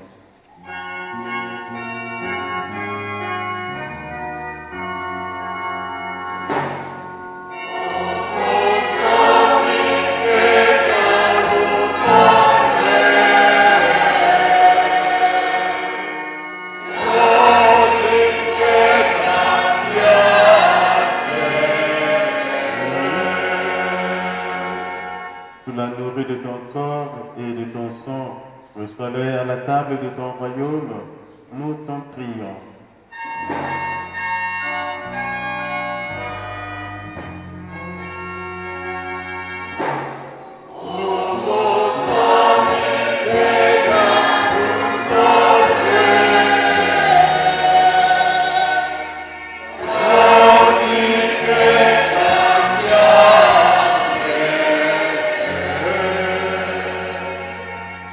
De ton corps et de ton sang, reçois-le à la table de ton royaume, nous t'en prions.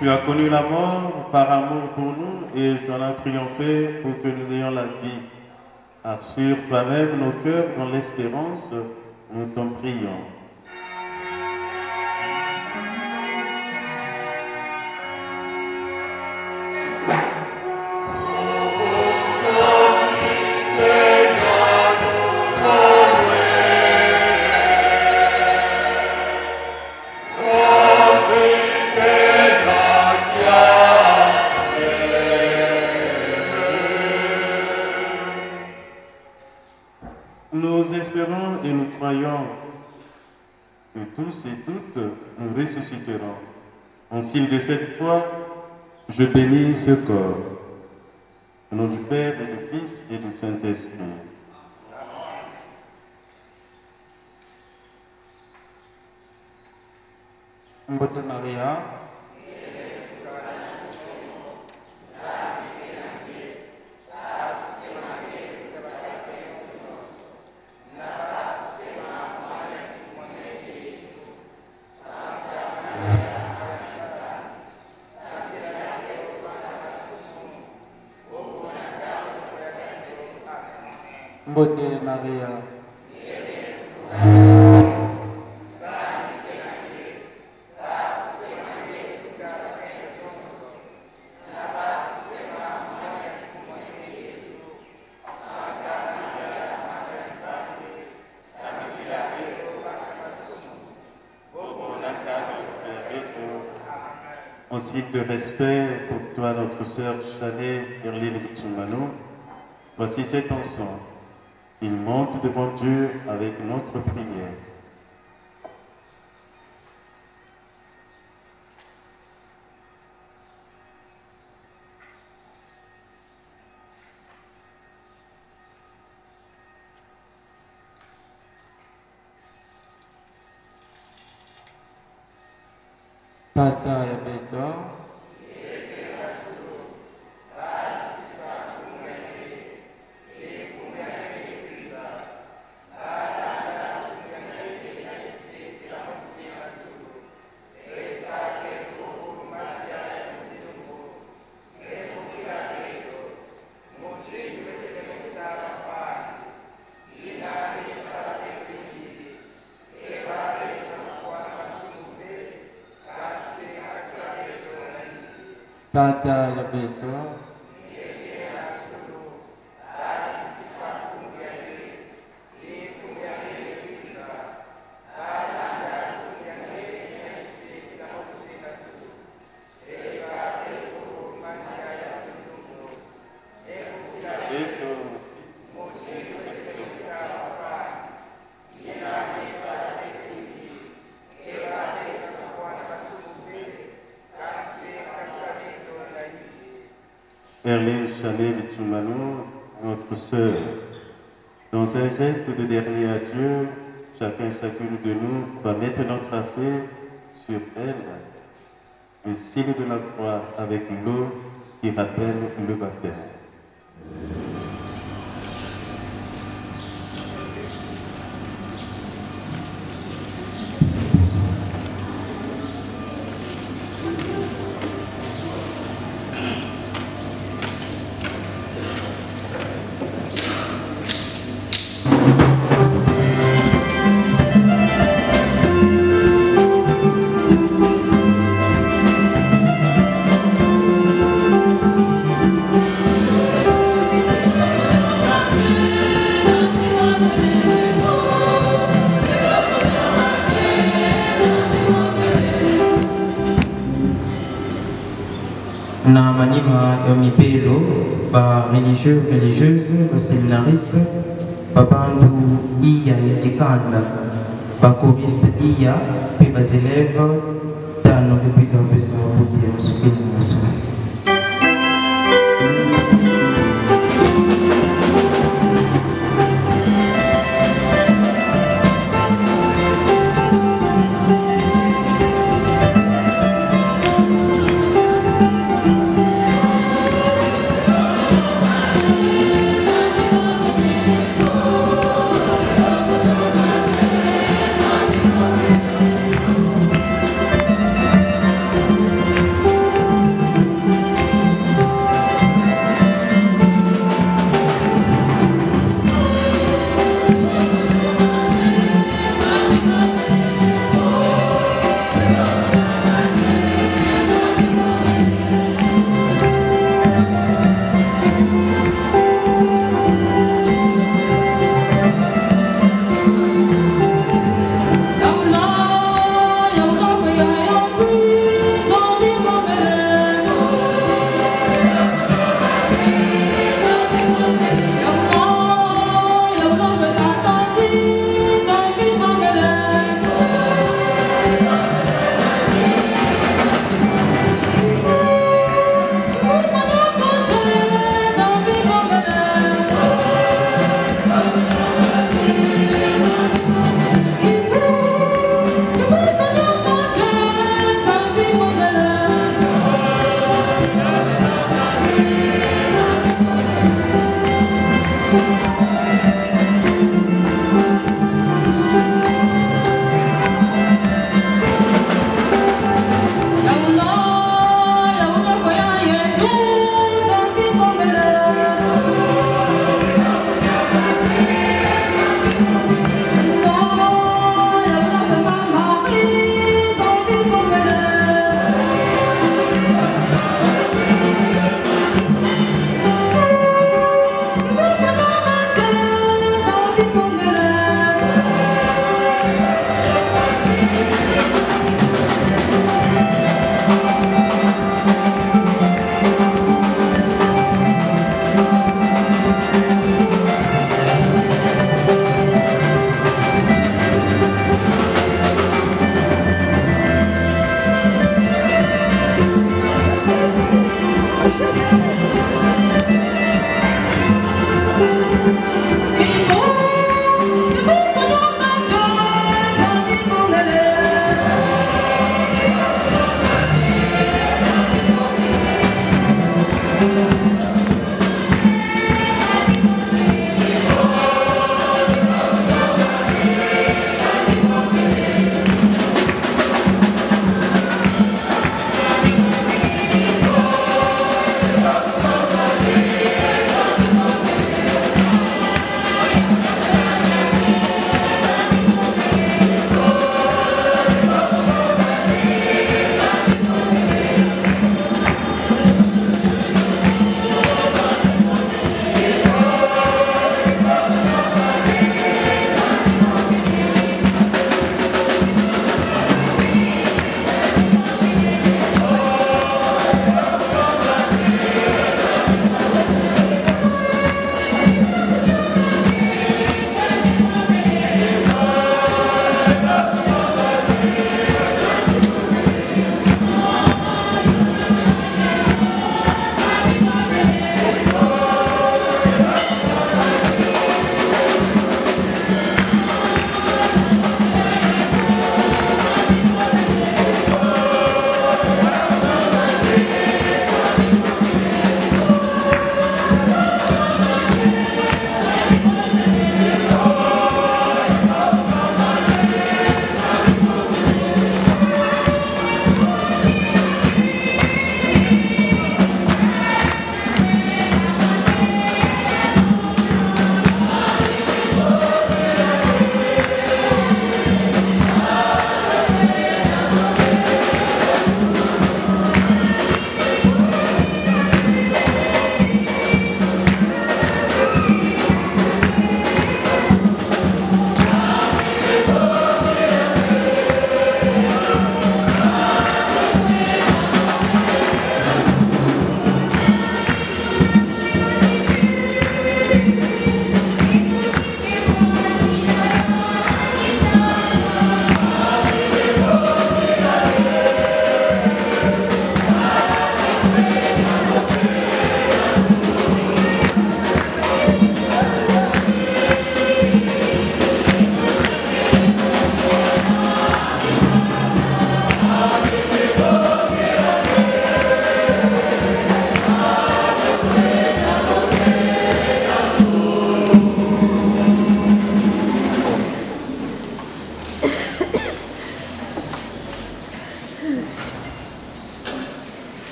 Tu as connu la mort par amour pour nous et tu en as triomphé pour que nous ayons la vie. Assure toi-même nos cœurs dans l'espérance, nous t'en prions. ressusciteront. En signe de cette foi, je bénis ce corps. Au nom du Père et du Fils et du Saint-Esprit. Mbote Maria, Mbote Maria, en signe de respect pour toi, notre sœur Chanel Erline Tsumano, voici cet enfant. Il monte devant Dieu avec notre prière. Tata ya Beta, Tata ya Beta, Erline Chanel Tsumano, notre sœur, dans un geste de dernier adieu, chacune de nous va maintenant tracer sur elle le signe de la croix avec l'eau qui rappelle le baptême. na manima ya mibelo ba religieuse ba séminariste babandu iya ya jikanda ba choriste iya pe ba élèves tano kupiza pesa mafuti ya masukini na masomo.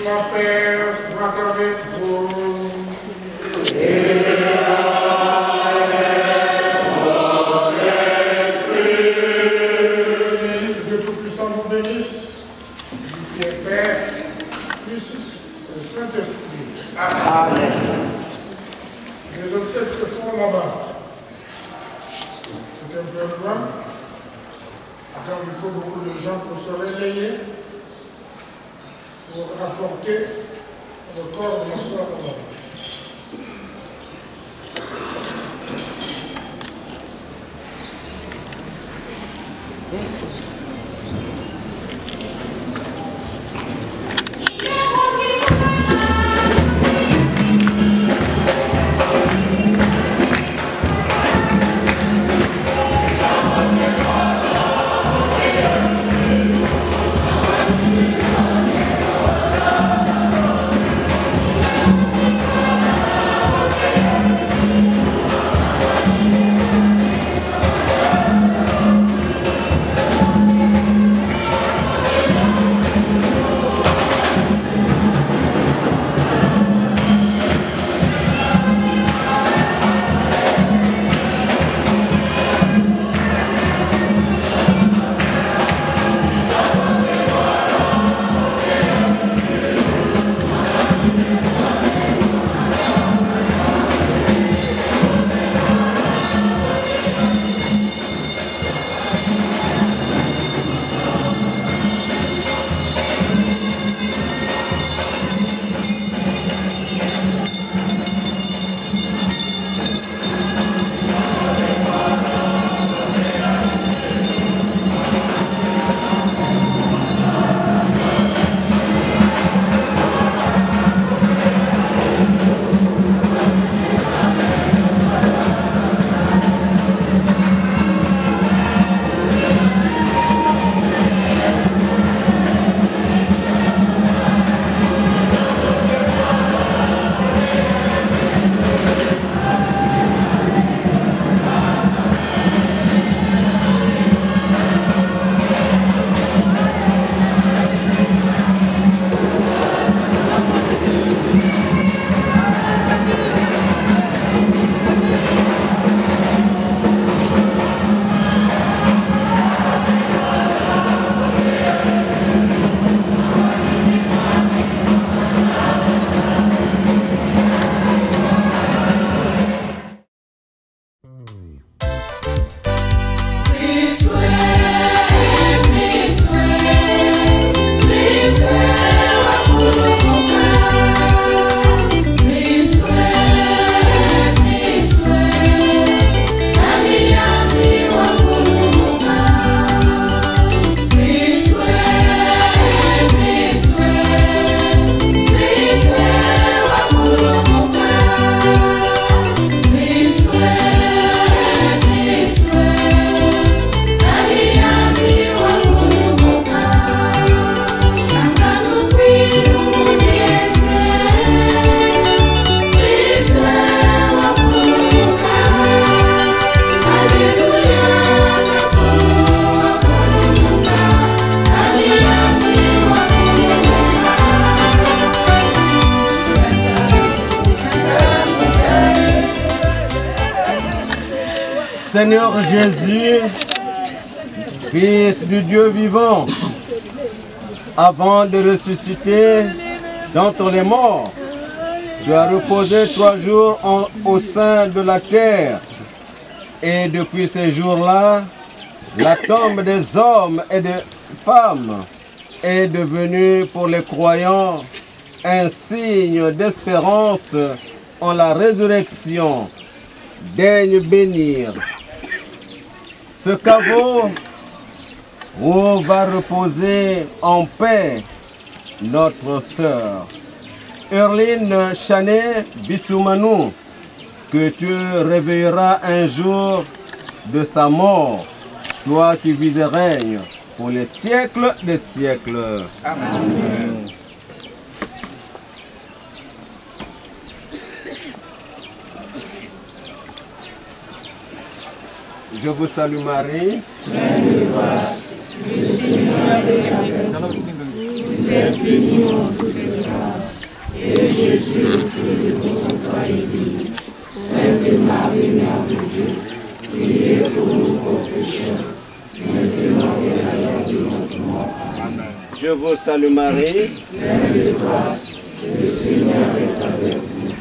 Mon Père soit avec vous. Dieu Tout-Puissant vous bénisse, qui est Père, Fils et Saint-Esprit. Amen. Les obsèques se font là-bas. C'est un peu loin. Donc il faut beaucoup de gens pour se relayer, pour apporter le corps de notre soeur. Seigneur Jésus, Fils du Dieu vivant, avant de ressusciter d'entre les morts, tu as reposé 3 jours au sein de la terre. Et depuis ces jours-là, la tombe des hommes et des femmes est devenue pour les croyants un signe d'espérance en la résurrection. Daigne bénir ce caveau où va reposer en paix notre sœur Erline Chanet Bitoumanou, que tu réveilleras un jour de sa mort, toi qui vis et règnes pour les siècles des siècles. Amen. Je vous salue Marie. Pleine de grâce, le Seigneur est avec vous. Vous êtes bénie entre les femmes. et Jésus, le fruit de vos entrailles, béni. Sainte Marie, Mère de Dieu, priez pour nous pauvres pécheurs, maintenant et à l'heure de notre mort. Amen. Je vous salue Marie, pleine de grâce, le Seigneur est avec vous.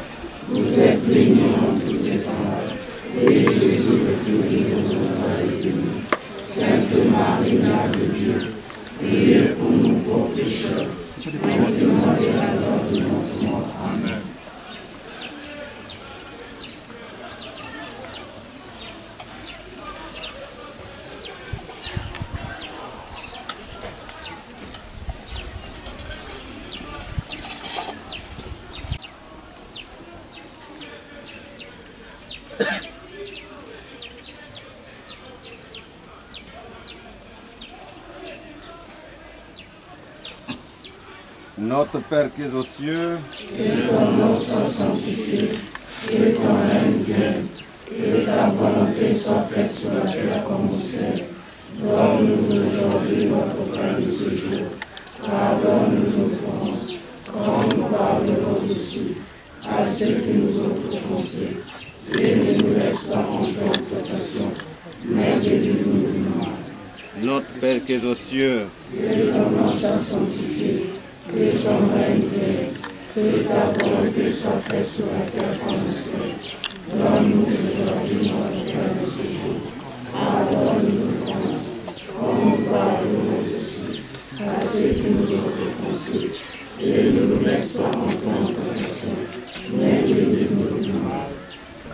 Vous êtes bénie entre toutes les femmes, et Jésus, le fruit de vos entrailles, est béni. Sainte Marie, Mère de Dieu, priez pour nous pauvres pécheurs, maintenant et à l'heure de notre mort. Amen. Notre Père qui es aux cieux, que ton nom soit sanctifié, que ton règne vienne, que ta volonté soit faite sur la terre comme au ciel. Donne-nous aujourd'hui notre pain de ce jour. Pardonne-nous nos offenses, comme nous pardonnons aussi à ceux qui nous ont offensés. Et ne nous laisse pas entrer en tentation, mais délivre-nous du mal. Notre Père qui es aux cieux, que ton nom soit sanctifié, que ton règne vienne, que ta volonté soit faite sur la terre comme au ciel. Donne-nous aujourd'hui notre pain de ce jour. Pardonne-nous nos offenses, comme nous pardonnons aussi à ceux qui nous ont offensés. Et ne nous laisse pas entrer en tentation, mais délivre-nous du mal.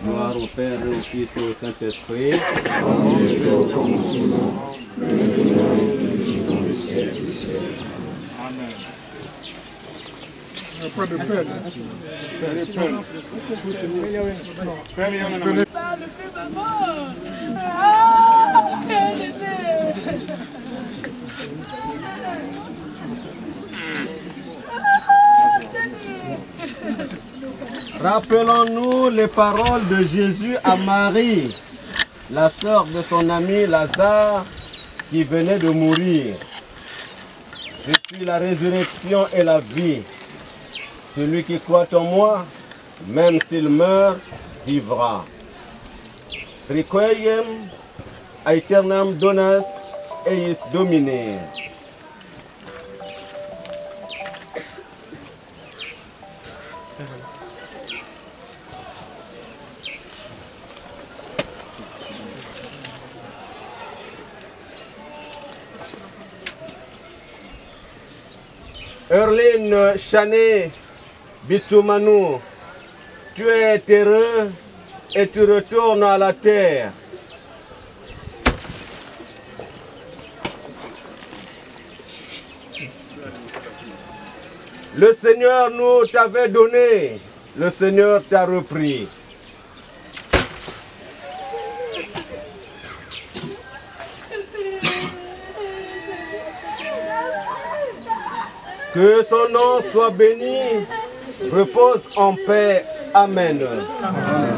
Gloire au Père, au Fils et au Saint-Esprit. Comme il était au commencement, maintenant et toujours dans le siècle des siècles. Amen. Pas de peine. Rappelons-nous les paroles de Jésus à Marie, la sœur de son ami Lazare, qui venait de mourir. Je suis la résurrection et la vie. Celui qui croit en moi, même s'il meurt, vivra. Requiem aeternam donas eis Domine. Erline Chané Bitoumanu, tu es heureux et tu retournes à la terre. Le Seigneur nous t'avait donné, le Seigneur t'a repris. Que son nom soit béni, repose en paix. Amen. Amen.